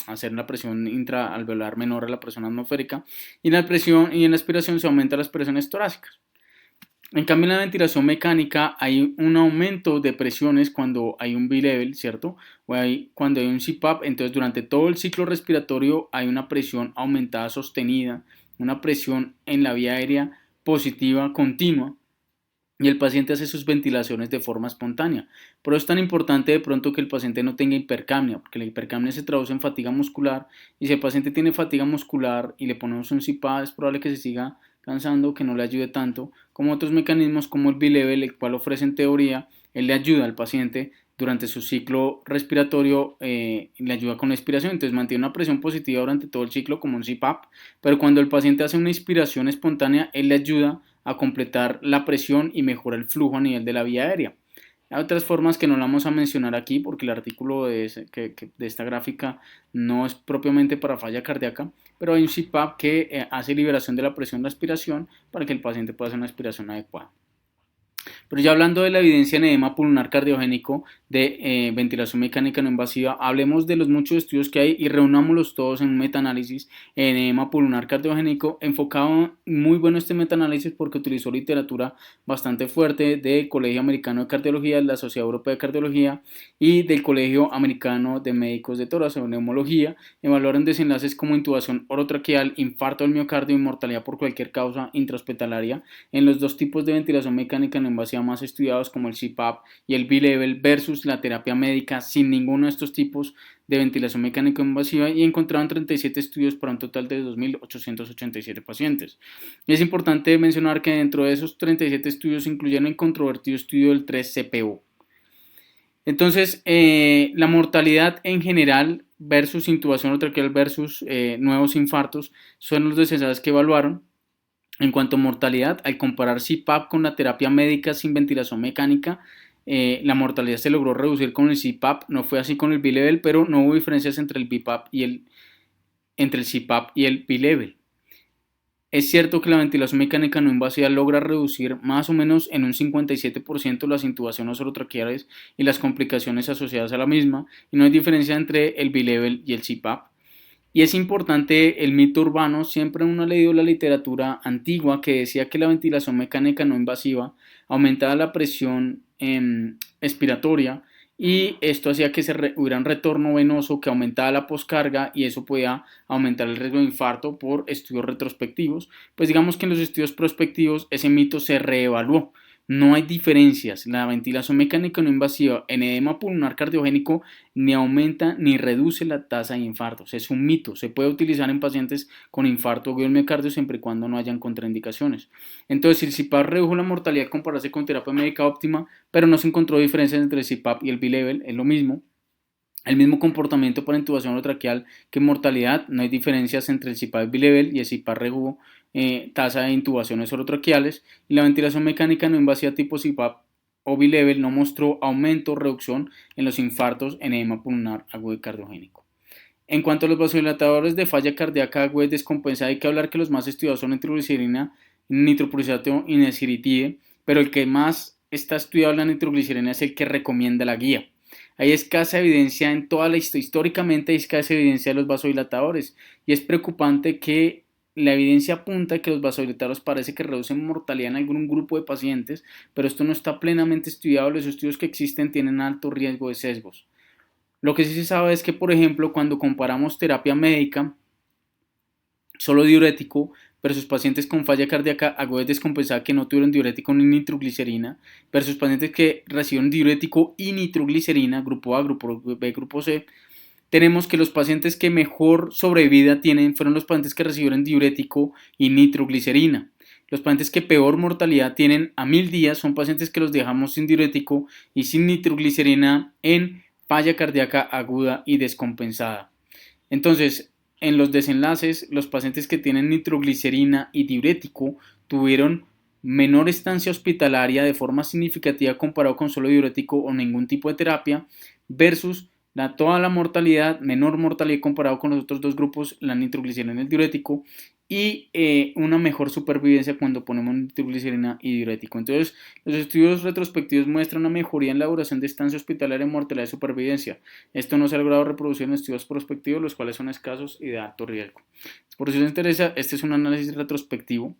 hacer la presión intraalveolar menor a la presión atmosférica y en la expiración se aumentan las presiones torácicas. En cambio, en la ventilación mecánica hay un aumento de presiones cuando hay un bilevel, ¿cierto? Cuando hay un CPAP, entonces durante todo el ciclo respiratorio hay una presión aumentada sostenida, una presión en la vía aérea positiva continua y el paciente hace sus ventilaciones de forma espontánea. Por eso es tan importante de pronto que el paciente no tenga hipercapnia, porque la hipercapnia se traduce en fatiga muscular y si el paciente tiene fatiga muscular y le ponemos un CPAP es probable que se siga cansando, que no le ayude tanto, como otros mecanismos como el bilevel, el cual ofrece en teoría, él le ayuda al paciente durante su ciclo respiratorio, le ayuda con la expiración, entonces mantiene una presión positiva durante todo el ciclo como un CPAP, pero cuando el paciente hace una inspiración espontánea, él le ayuda a completar la presión y mejora el flujo a nivel de la vía aérea. Hay otras formas que no la vamos a mencionar aquí porque el artículo de esta gráfica no es propiamente para falla cardíaca, pero hay un CPAP que hace liberación de la presión de aspiración para que el paciente pueda hacer una aspiración adecuada. Pero ya hablando de la evidencia en edema pulmonar cardiogénico de ventilación mecánica no invasiva, hablemos de los muchos estudios que hay y reunámoslos todos en un metaanálisis en edema pulmonar cardiogénico enfocado. Muy bueno este metaanálisis porque utilizó literatura bastante fuerte del Colegio Americano de Cardiología, de la Sociedad Europea de Cardiología y del Colegio Americano de Médicos de Tórax o Neumología. Evaluaron desenlaces como intubación orotraqueal, infarto del miocardio y mortalidad por cualquier causa intrahospitalaria en los dos tipos de ventilación mecánica no invasiva más estudiados como el CPAP y el B-Level versus la terapia médica sin ninguno de estos tipos de ventilación mecánica invasiva y encontraron 37 estudios para un total de 2.887 pacientes. Es importante mencionar que dentro de esos 37 estudios se incluyeron el controvertido estudio del 3-CPO. Entonces, la mortalidad en general versus intubación orotraqueal versus nuevos infartos son los desenlaces que evaluaron. En cuanto a mortalidad, al comparar CPAP con la terapia médica sin ventilación mecánica, la mortalidad se logró reducir con el CPAP, no fue así con el B-Level, pero no hubo diferencias entre el CPAP y el B-Level. Es cierto que la ventilación mecánica no invasiva logra reducir más o menos en un 57% las intubaciones orotraqueales y las complicaciones asociadas a la misma, y no hay diferencia entre el B-Level y el CPAP. Y es importante el mito urbano, siempre uno ha leído la literatura antigua que decía que la ventilación mecánica no invasiva aumentaba la presión expiratoria y esto hacía que hubiera un retorno venoso que aumentaba la poscarga y eso podía aumentar el riesgo de infarto por estudios retrospectivos. Pues digamos que en los estudios prospectivos ese mito se reevaluó. No hay diferencias. La ventilación mecánica no invasiva en edema pulmonar cardiogénico ni aumenta ni reduce la tasa de infartos. Es un mito. Se puede utilizar en pacientes con infarto o miocardio siempre y cuando no hayan contraindicaciones. Entonces, el CPAP redujo la mortalidad compararse con terapia médica óptima, pero no se encontró diferencias entre el CPAP y el B-Level. Es lo mismo. El mismo comportamiento para intubación orotraqueal que en mortalidad, no hay diferencias entre el CPAP B-Level y el CPAP redujo tasa de intubaciones orotraqueales y la ventilación mecánica no invasiva tipo CPAP o B-Level no mostró aumento o reducción en los infartos en edema pulmonar agudo y cardiogénico. En cuanto a los vasodilatadores de falla cardíaca aguda y descompensada, hay que hablar que los más estudiados son nitroglicerina, nitroprusidato y nesciritide, pero el que más está estudiado la nitroglicerina es el que recomienda la guía. Hay escasa evidencia en toda la historia, históricamente hay escasa evidencia de los vasodilatadores y es preocupante que la evidencia apunta a que los vasodilatadores parece que reducen mortalidad en algún grupo de pacientes, pero esto no está plenamente estudiado. Los estudios que existen tienen alto riesgo de sesgos. Lo que sí se sabe es que, por ejemplo, cuando comparamos terapia médica, solo diurético, versus pacientes con falla cardíaca aguda y descompensada que no tuvieron diurético ni nitroglicerina, versus pacientes que recibieron diurético y nitroglicerina, grupo A, grupo B, grupo C, tenemos que los pacientes que mejor sobrevida tienen fueron los pacientes que recibieron diurético y nitroglicerina. Los pacientes que peor mortalidad tienen a 1000 días son pacientes que los dejamos sin diurético y sin nitroglicerina en falla cardíaca aguda y descompensada. Entonces, en los desenlaces, los pacientes que tienen nitroglicerina y diurético tuvieron menor estancia hospitalaria de forma significativa comparado con solo diurético o ningún tipo de terapia versus toda la mortalidad, menor mortalidad comparado con los otros dos grupos, la nitroglicerina y el diurético, y una mejor supervivencia cuando ponemos nitroglicerina y diurético. Entonces, los estudios retrospectivos muestran una mejoría en la duración de estancia hospitalaria y mortalidad de supervivencia. Esto no se ha logrado reproducir en estudios prospectivos, los cuales son escasos y de alto riesgo. Por si les interesa, este es un análisis retrospectivo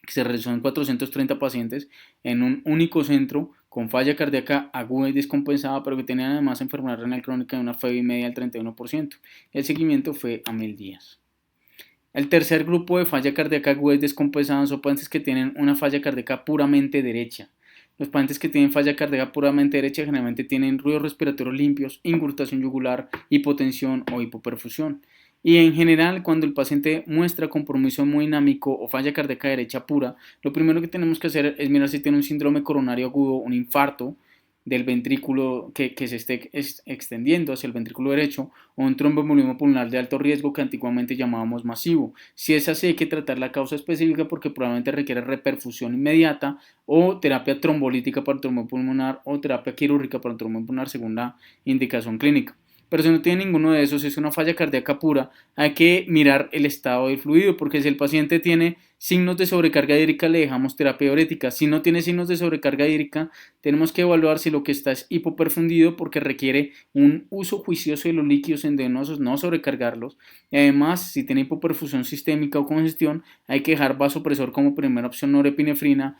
que se realizó en 430 pacientes en un único centro con falla cardíaca aguda y descompensada, pero que tenían además enfermedad renal crónica de una FEV media del 31%. El seguimiento fue a 1000 días. El tercer grupo de falla cardíaca aguda y descompensada son pacientes que tienen una falla cardíaca puramente derecha. Los pacientes que tienen falla cardíaca puramente derecha generalmente tienen ruidos respiratorios limpios, ingurgitación yugular, hipotensión o hipoperfusión. Y en general, cuando el paciente muestra compromiso hemodinámico o falla cardíaca derecha pura, lo primero que tenemos que hacer es mirar si tiene un síndrome coronario agudo, un infarto, del ventrículo que se esté extendiendo hacia el ventrículo derecho, o un tromboembolismo pulmonar de alto riesgo que antiguamente llamábamos masivo. Si es así, hay que tratar la causa específica porque probablemente requiere reperfusión inmediata o terapia trombolítica para el trombo pulmonar o terapia quirúrgica para el trombo pulmonar según la indicación clínica. Pero si no tiene ninguno de esos, es una falla cardíaca pura, hay que mirar el estado del fluido, porque si el paciente tiene signos de sobrecarga hídrica, le dejamos terapia diurética. Si no tiene signos de sobrecarga hídrica, tenemos que evaluar si lo que está es hipoperfundido, porque requiere un uso juicioso de los líquidos endovenosos, no sobrecargarlos. Y además, si tiene hipoperfusión sistémica o congestión, hay que dejar vasopresor como primera opción norepinefrina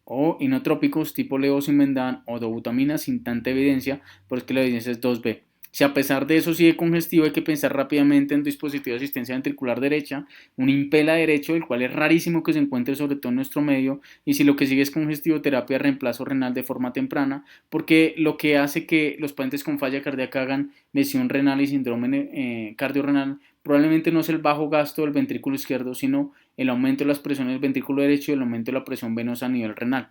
o inotrópicos tipo levosimendan o dobutamina sin tanta evidencia, porque es que la evidencia es 2B. Si a pesar de eso sigue congestivo, hay que pensar rápidamente en un dispositivo de asistencia ventricular derecha, un impela derecho, el cual es rarísimo que se encuentre sobre todo en nuestro medio, y si lo que sigue es congestivo, terapia de reemplazo renal de forma temprana, porque lo que hace que los pacientes con falla cardíaca hagan lesión renal y síndrome cardiorrenal probablemente no es el bajo gasto del ventrículo izquierdo, sino el aumento de las presiones del ventrículo derecho y el aumento de la presión venosa a nivel renal.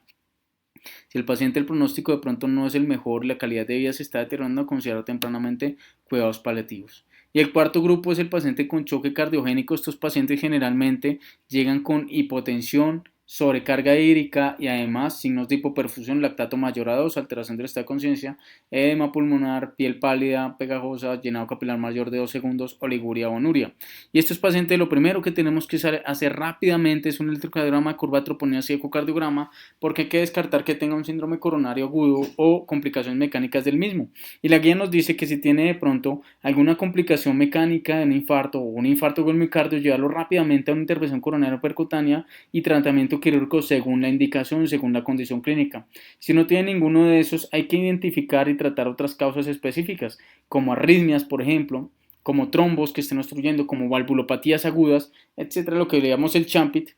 Si el paciente el pronóstico de pronto no es el mejor, la calidad de vida se está deteriorando, considerar tempranamente cuidados paliativos. Y el cuarto grupo es el paciente con choque cardiogénico. Estos pacientes generalmente llegan con hipotensión, sobrecarga hídrica y además signos de hipoperfusión, lactato mayor a 2, alteración del estado de conciencia, edema pulmonar, piel pálida, pegajosa, llenado capilar mayor de 2 segundos, oliguria o anuria. Y estos pacientes lo primero que tenemos que hacer rápidamente es un electrocardiograma, curva troponina y ecocardiograma, porque hay que descartar que tenga un síndrome coronario agudo o complicaciones mecánicas del mismo. Y la guía nos dice que si tiene de pronto alguna complicación mecánica de un infarto o un infarto con miocardio, llevarlo rápidamente a una intervención coronaria percutánea y tratamiento quirúrgico según la indicación, según la condición clínica. Si no tiene ninguno de esos, hay que identificar y tratar otras causas específicas, como arritmias, por ejemplo, como trombos que estén obstruyendo, como valvulopatías agudas, etcétera, lo que le llamamos el champit,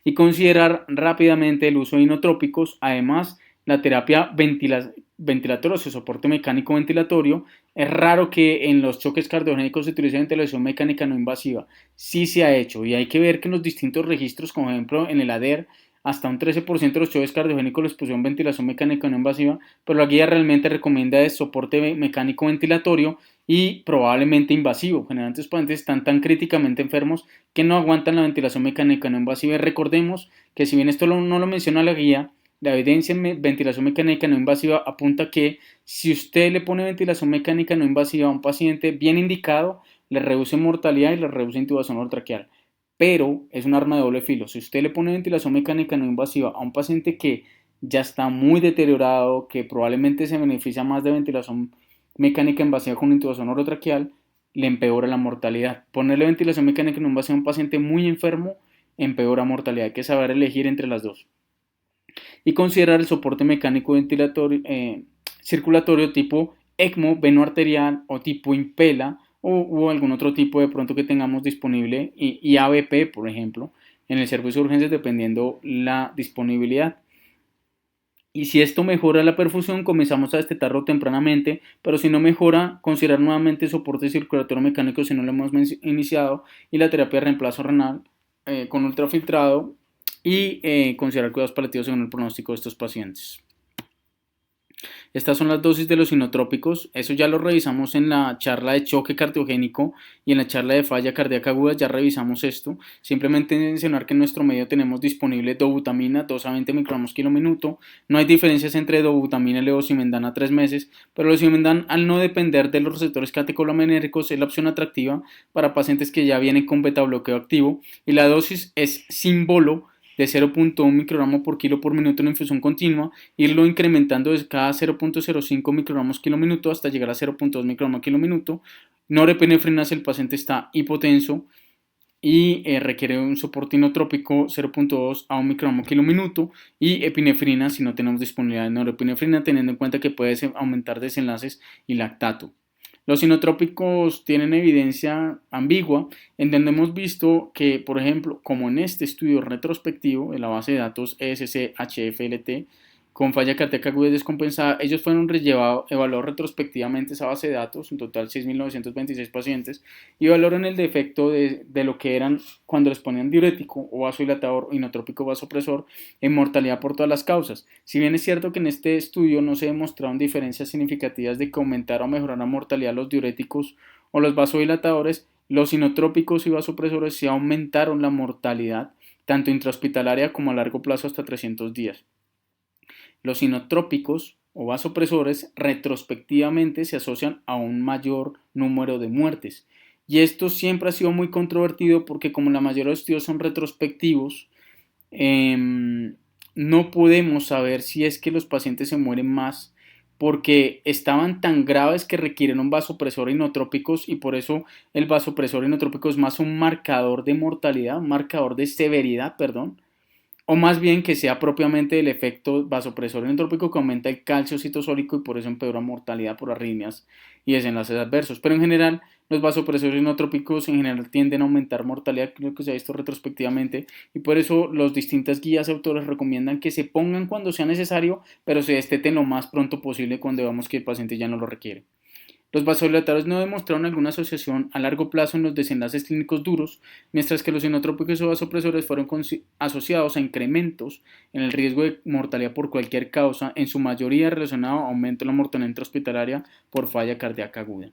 y considerar rápidamente el uso de inotrópicos. Además, la terapia ventilatoria, o sea, soporte mecánico ventilatorio, es raro que en los choques cardiogénicos se utilice ventilación mecánica no invasiva. Sí se ha hecho, y hay que ver que en los distintos registros, como ejemplo en el ADER, hasta un 13% de los choques cardiogénicos les pusieron ventilación mecánica no invasiva, pero la guía realmente recomienda el soporte mecánico ventilatorio y probablemente invasivo. Generalmente los pacientes están tan críticamente enfermos que no aguantan la ventilación mecánica no invasiva. Y recordemos que si bien esto no lo menciona la guía, la evidencia en ventilación mecánica no invasiva apunta que si usted le pone ventilación mecánica no invasiva a un paciente bien indicado, le reduce mortalidad y le reduce intubación orotraqueal. Pero es un arma de doble filo. Si usted le pone ventilación mecánica no invasiva a un paciente que ya está muy deteriorado, que probablemente se beneficia más de ventilación mecánica invasiva con intubación orotraqueal, le empeora la mortalidad. Ponerle ventilación mecánica no invasiva a un paciente muy enfermo empeora mortalidad. Hay que saber elegir entre las dos. Y considerar el soporte mecánico ventilatorio, circulatorio tipo ECMO, veno arterial o tipo Impela o algún otro tipo de pronto que tengamos disponible y ABP, por ejemplo, en el servicio de urgencias dependiendo la disponibilidad. Y si esto mejora la perfusión, comenzamos a destetarlo tempranamente, pero si no mejora, considerar nuevamente el soporte circulatorio mecánico si no lo hemos iniciado y la terapia de reemplazo renal con ultrafiltrado y considerar cuidados paliativos según el pronóstico de estos pacientes. Estas son las dosis de los inotrópicos. Eso ya lo revisamos en la charla de choque cardiogénico y en la charla de falla cardíaca aguda. Ya revisamos esto. Simplemente mencionar que en nuestro medio tenemos disponible dobutamina 2 a 20 microgramos kilo minuto. No hay diferencias entre dobutamina y levosimendan a 3 meses, pero levosimendan, al no depender de los receptores catecholaminergicos, es la opción atractiva para pacientes que ya vienen con beta bloqueo activo, y la dosis es símbolo de 0.1 microgramos por kilo por minuto en infusión continua, irlo incrementando de cada 0.05 microgramos kilo minuto hasta llegar a 0.2 microgramos kilo minuto. Norepinefrina si el paciente está hipotenso y requiere un soporte inotrópico 0.2 a 1 microgramo kilo minuto, y epinefrina si no tenemos disponibilidad de norepinefrina, teniendo en cuenta que puede aumentar desenlaces y lactato. Los inotrópicos tienen evidencia ambigua, en donde hemos visto que, por ejemplo, como en este estudio retrospectivo de la base de datos ESC-HFLT, con falla cardíaca aguda descompensada, ellos fueron evaluados retrospectivamente esa base de datos, en total 6.926 pacientes, y evaluaron el defecto de lo que eran cuando les ponían diurético o vasodilatador o inotrópico vasopresor en mortalidad por todas las causas. Si bien es cierto que en este estudio no se demostraron diferencias significativas de que aumentara o mejorara la mortalidad los diuréticos o los vasodilatadores, los inotrópicos y vasopresores sí aumentaron la mortalidad, tanto intrahospitalaria como a largo plazo hasta 300 días. Los inotrópicos o vasopresores retrospectivamente se asocian a un mayor número de muertes. Y esto siempre ha sido muy controvertido porque como la mayoría de los estudios son retrospectivos, no podemos saber si es que los pacientes se mueren más porque estaban tan graves que requieren un vasopresor inotrópicos y por eso el vasopresor inotrópico es más un marcador de mortalidad, un marcador de severidad, perdón, o más bien que sea propiamente el efecto vasopresor inotrópico que aumenta el calcio citosólico y por eso empeora mortalidad por arritmias y desenlaces adversos. Pero en general, los vasopresores inotrópicos en general tienden a aumentar mortalidad, creo que se ha visto retrospectivamente, y por eso las distintas guías y autores recomiendan que se pongan cuando sea necesario, pero se desteten lo más pronto posible cuando veamos que el paciente ya no lo requiere. Los vasodilatadores no demostraron alguna asociación a largo plazo en los desenlaces clínicos duros, mientras que los inotrópicos o vasopresores fueron asociados a incrementos en el riesgo de mortalidad por cualquier causa, en su mayoría relacionado a aumento de la mortalidad intrahospitalaria por falla cardíaca aguda.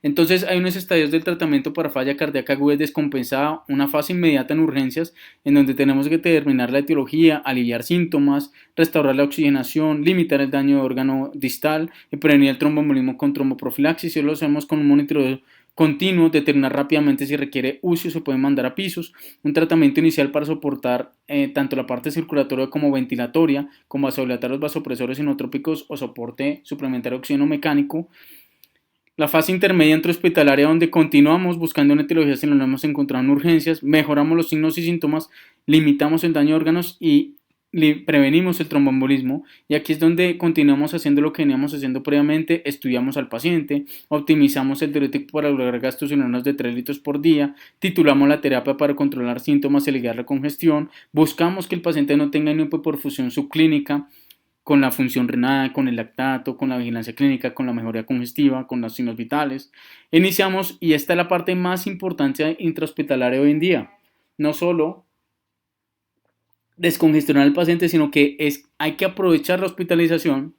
Entonces hay unos estadios del tratamiento para falla cardíaca aguda descompensada, una fase inmediata en urgencias en donde tenemos que determinar la etiología, aliviar síntomas, restaurar la oxigenación, limitar el daño de órgano distal y prevenir el tromboembolismo con tromboprofilaxis. Y lo hacemos con un monitoreo continuo, determinar rápidamente si requiere UCI o se puede mandar a pisos, un tratamiento inicial para soportar tanto la parte circulatoria como ventilatoria, como vasodilatar los vasopresores inotrópicos o soporte suplementario de oxígeno mecánico. La fase intermedia intrahospitalaria donde continuamos buscando una etiología si no la hemos encontrado en urgencias, mejoramos los signos y síntomas, limitamos el daño de órganos y prevenimos el tromboembolismo. Y aquí es donde continuamos haciendo lo que veníamos haciendo previamente, estudiamos al paciente, optimizamos el diurético para lograr gastos urinanos de 3 litros por día, titulamos la terapia para controlar síntomas y aliviar la congestión, buscamos que el paciente no tenga hipoperfusión subclínica, con la función renal, con el lactato, con la vigilancia clínica, con la mejoría congestiva, con los signos vitales. Iniciamos, y esta es la parte más importante intrahospitalaria hoy en día, no solo descongestionar al paciente, sino que hay que aprovechar la hospitalización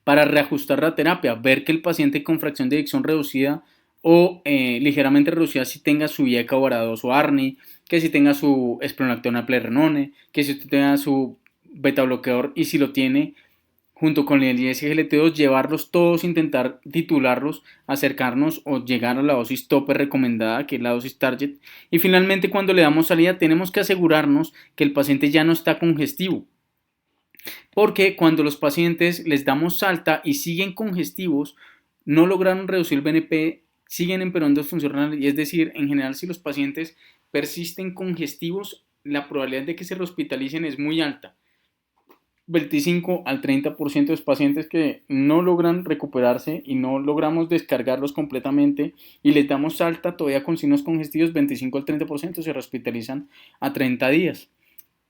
para reajustar la terapia, ver que el paciente con fracción de eyección reducida o ligeramente reducida si tenga su IECA o Varados o ARNI, que si tenga su espronactona plerrenone, que si tenga su beta bloqueador y si lo tiene junto con el SGLT2 llevarlos todos, intentar titularlos, acercarnos o llegar a la dosis tope recomendada que es la dosis target y finalmente cuando le damos salida tenemos que asegurarnos que el paciente ya no está congestivo porque cuando los pacientes les damos alta y siguen congestivos no lograron reducir el BNP, siguen empeorando función renal y es decir, en general si los pacientes persisten congestivos la probabilidad de que se hospitalicen es muy alta. 25 al 30% de los pacientes que no logran recuperarse y no logramos descargarlos completamente y les damos alta todavía con signos congestivos, 25 al 30% se hospitalizan a 30 días.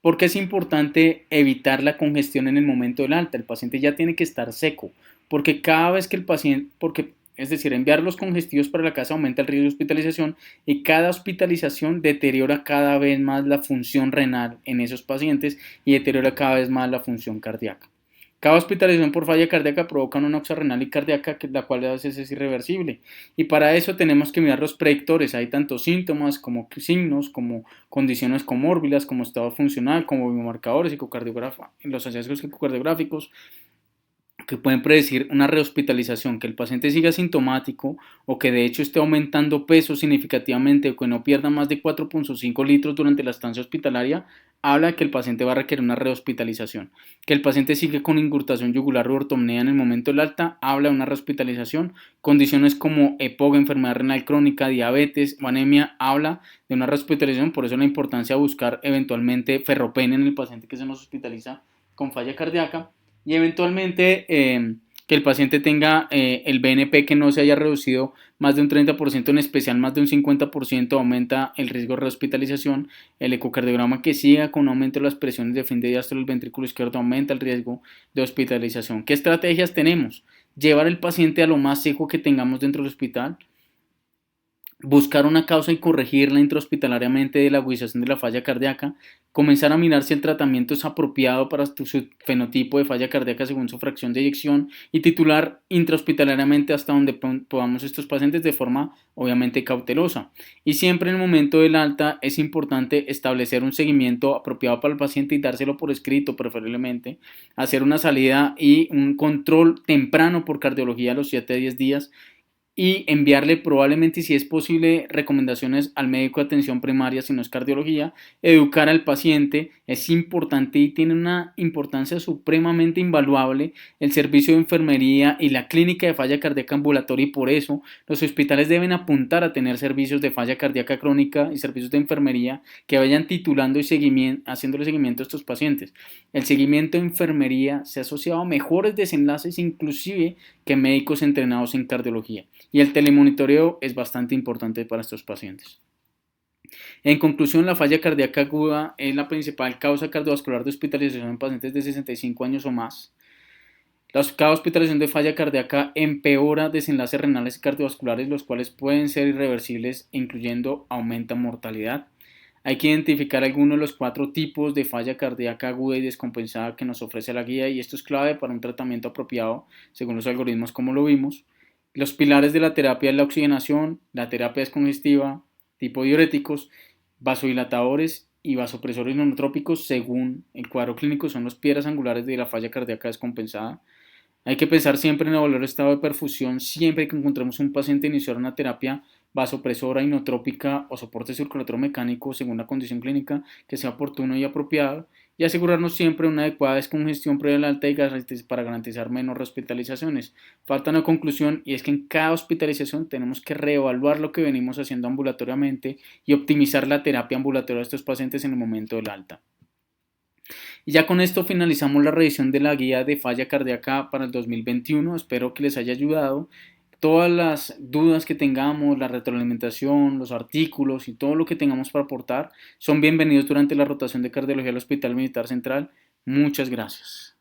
¿Por qué es importante evitar la congestión en el momento del alta? El paciente ya tiene que estar seco, porque cada vez que el paciente, es decir, enviar los congestivos para la casa aumenta el riesgo de hospitalización y cada hospitalización deteriora cada vez más la función renal en esos pacientes y deteriora cada vez más la función cardíaca. Cada hospitalización por falla cardíaca provoca una anoxia renal y cardíaca, la cual a veces es irreversible. Y para eso tenemos que mirar los predictores. Hay tanto síntomas como signos, como condiciones comórbidas, como estado funcional, como biomarcadores, los hallazgos ecocardiográficos, que pueden predecir una rehospitalización, que el paciente siga sintomático o que de hecho esté aumentando peso significativamente o que no pierda más de 4.5 litros durante la estancia hospitalaria, habla de que el paciente va a requerir una rehospitalización. Que el paciente sigue con ingurtación yugular o ortopnea en el momento del alta, habla de una rehospitalización. Condiciones como EPOC, enfermedad renal crónica, diabetes o anemia, habla de una rehospitalización, por eso la importancia de buscar eventualmente ferropenia en el paciente que se nos hospitaliza con falla cardíaca. Y eventualmente que el paciente tenga el BNP que no se haya reducido más de un 30%, en especial más de un 50%, aumenta el riesgo de rehospitalización. El ecocardiograma que siga con aumento de las presiones de fin de diástole del ventrículo izquierdo aumenta el riesgo de hospitalización. ¿Qué estrategias tenemos? Llevar el paciente a lo más seco que tengamos dentro del hospital, buscar una causa y corregirla intrahospitalariamente de la agudización de la falla cardíaca, comenzar a mirar si el tratamiento es apropiado para su fenotipo de falla cardíaca según su fracción de eyección y titular intrahospitalariamente hasta donde podamos estos pacientes de forma obviamente cautelosa. Y siempre en el momento del alta es importante establecer un seguimiento apropiado para el paciente y dárselo por escrito preferiblemente, hacer una salida y un control temprano por cardiología a los 7 a 10 días y enviarle probablemente, si es posible, recomendaciones al médico de atención primaria si no es cardiología. Educar al paciente es importante y tiene una importancia supremamente invaluable el servicio de enfermería y la clínica de falla cardíaca ambulatoria, y por eso los hospitales deben apuntar a tener servicios de falla cardíaca crónica y servicios de enfermería que vayan titulando y haciéndole seguimiento a estos pacientes. El seguimiento de enfermería se ha asociado a mejores desenlaces inclusive que médicos entrenados en cardiología, y el telemonitoreo es bastante importante para estos pacientes. En conclusión, la falla cardíaca aguda es la principal causa cardiovascular de hospitalización en pacientes de 65 años o más. Cada hospitalización de falla cardíaca empeora desenlaces renales y cardiovasculares, los cuales pueden ser irreversibles, incluyendo aumenta mortalidad. Hay que identificar algunos de los 4 tipos de falla cardíaca aguda y descompensada que nos ofrece la guía, y esto es clave para un tratamiento apropiado según los algoritmos como lo vimos. Los pilares de la terapia es la oxigenación, la terapia descongestiva, tipo diuréticos, vasodilatadores y vasopresores inotrópicos según el cuadro clínico son las piedras angulares de la falla cardíaca descompensada. Hay que pensar siempre en evaluar el estado de perfusión siempre que encontremos un paciente iniciar una terapia vasopresora, inotrópica o soporte circulatorio mecánico según la condición clínica que sea oportuno y apropiado, y asegurarnos siempre una adecuada descongestión previa al alta y para garantizar menos hospitalizaciones. Falta una conclusión, y es que en cada hospitalización tenemos que reevaluar lo que venimos haciendo ambulatoriamente y optimizar la terapia ambulatoria de estos pacientes en el momento del alta. Y ya con esto finalizamos la revisión de la guía de falla cardíaca para el 2021. Espero que les haya ayudado. Todas las dudas que tengamos, la retroalimentación, los artículos y todo lo que tengamos para aportar son bienvenidos durante la rotación de cardiología del Hospital Militar Central. Muchas gracias.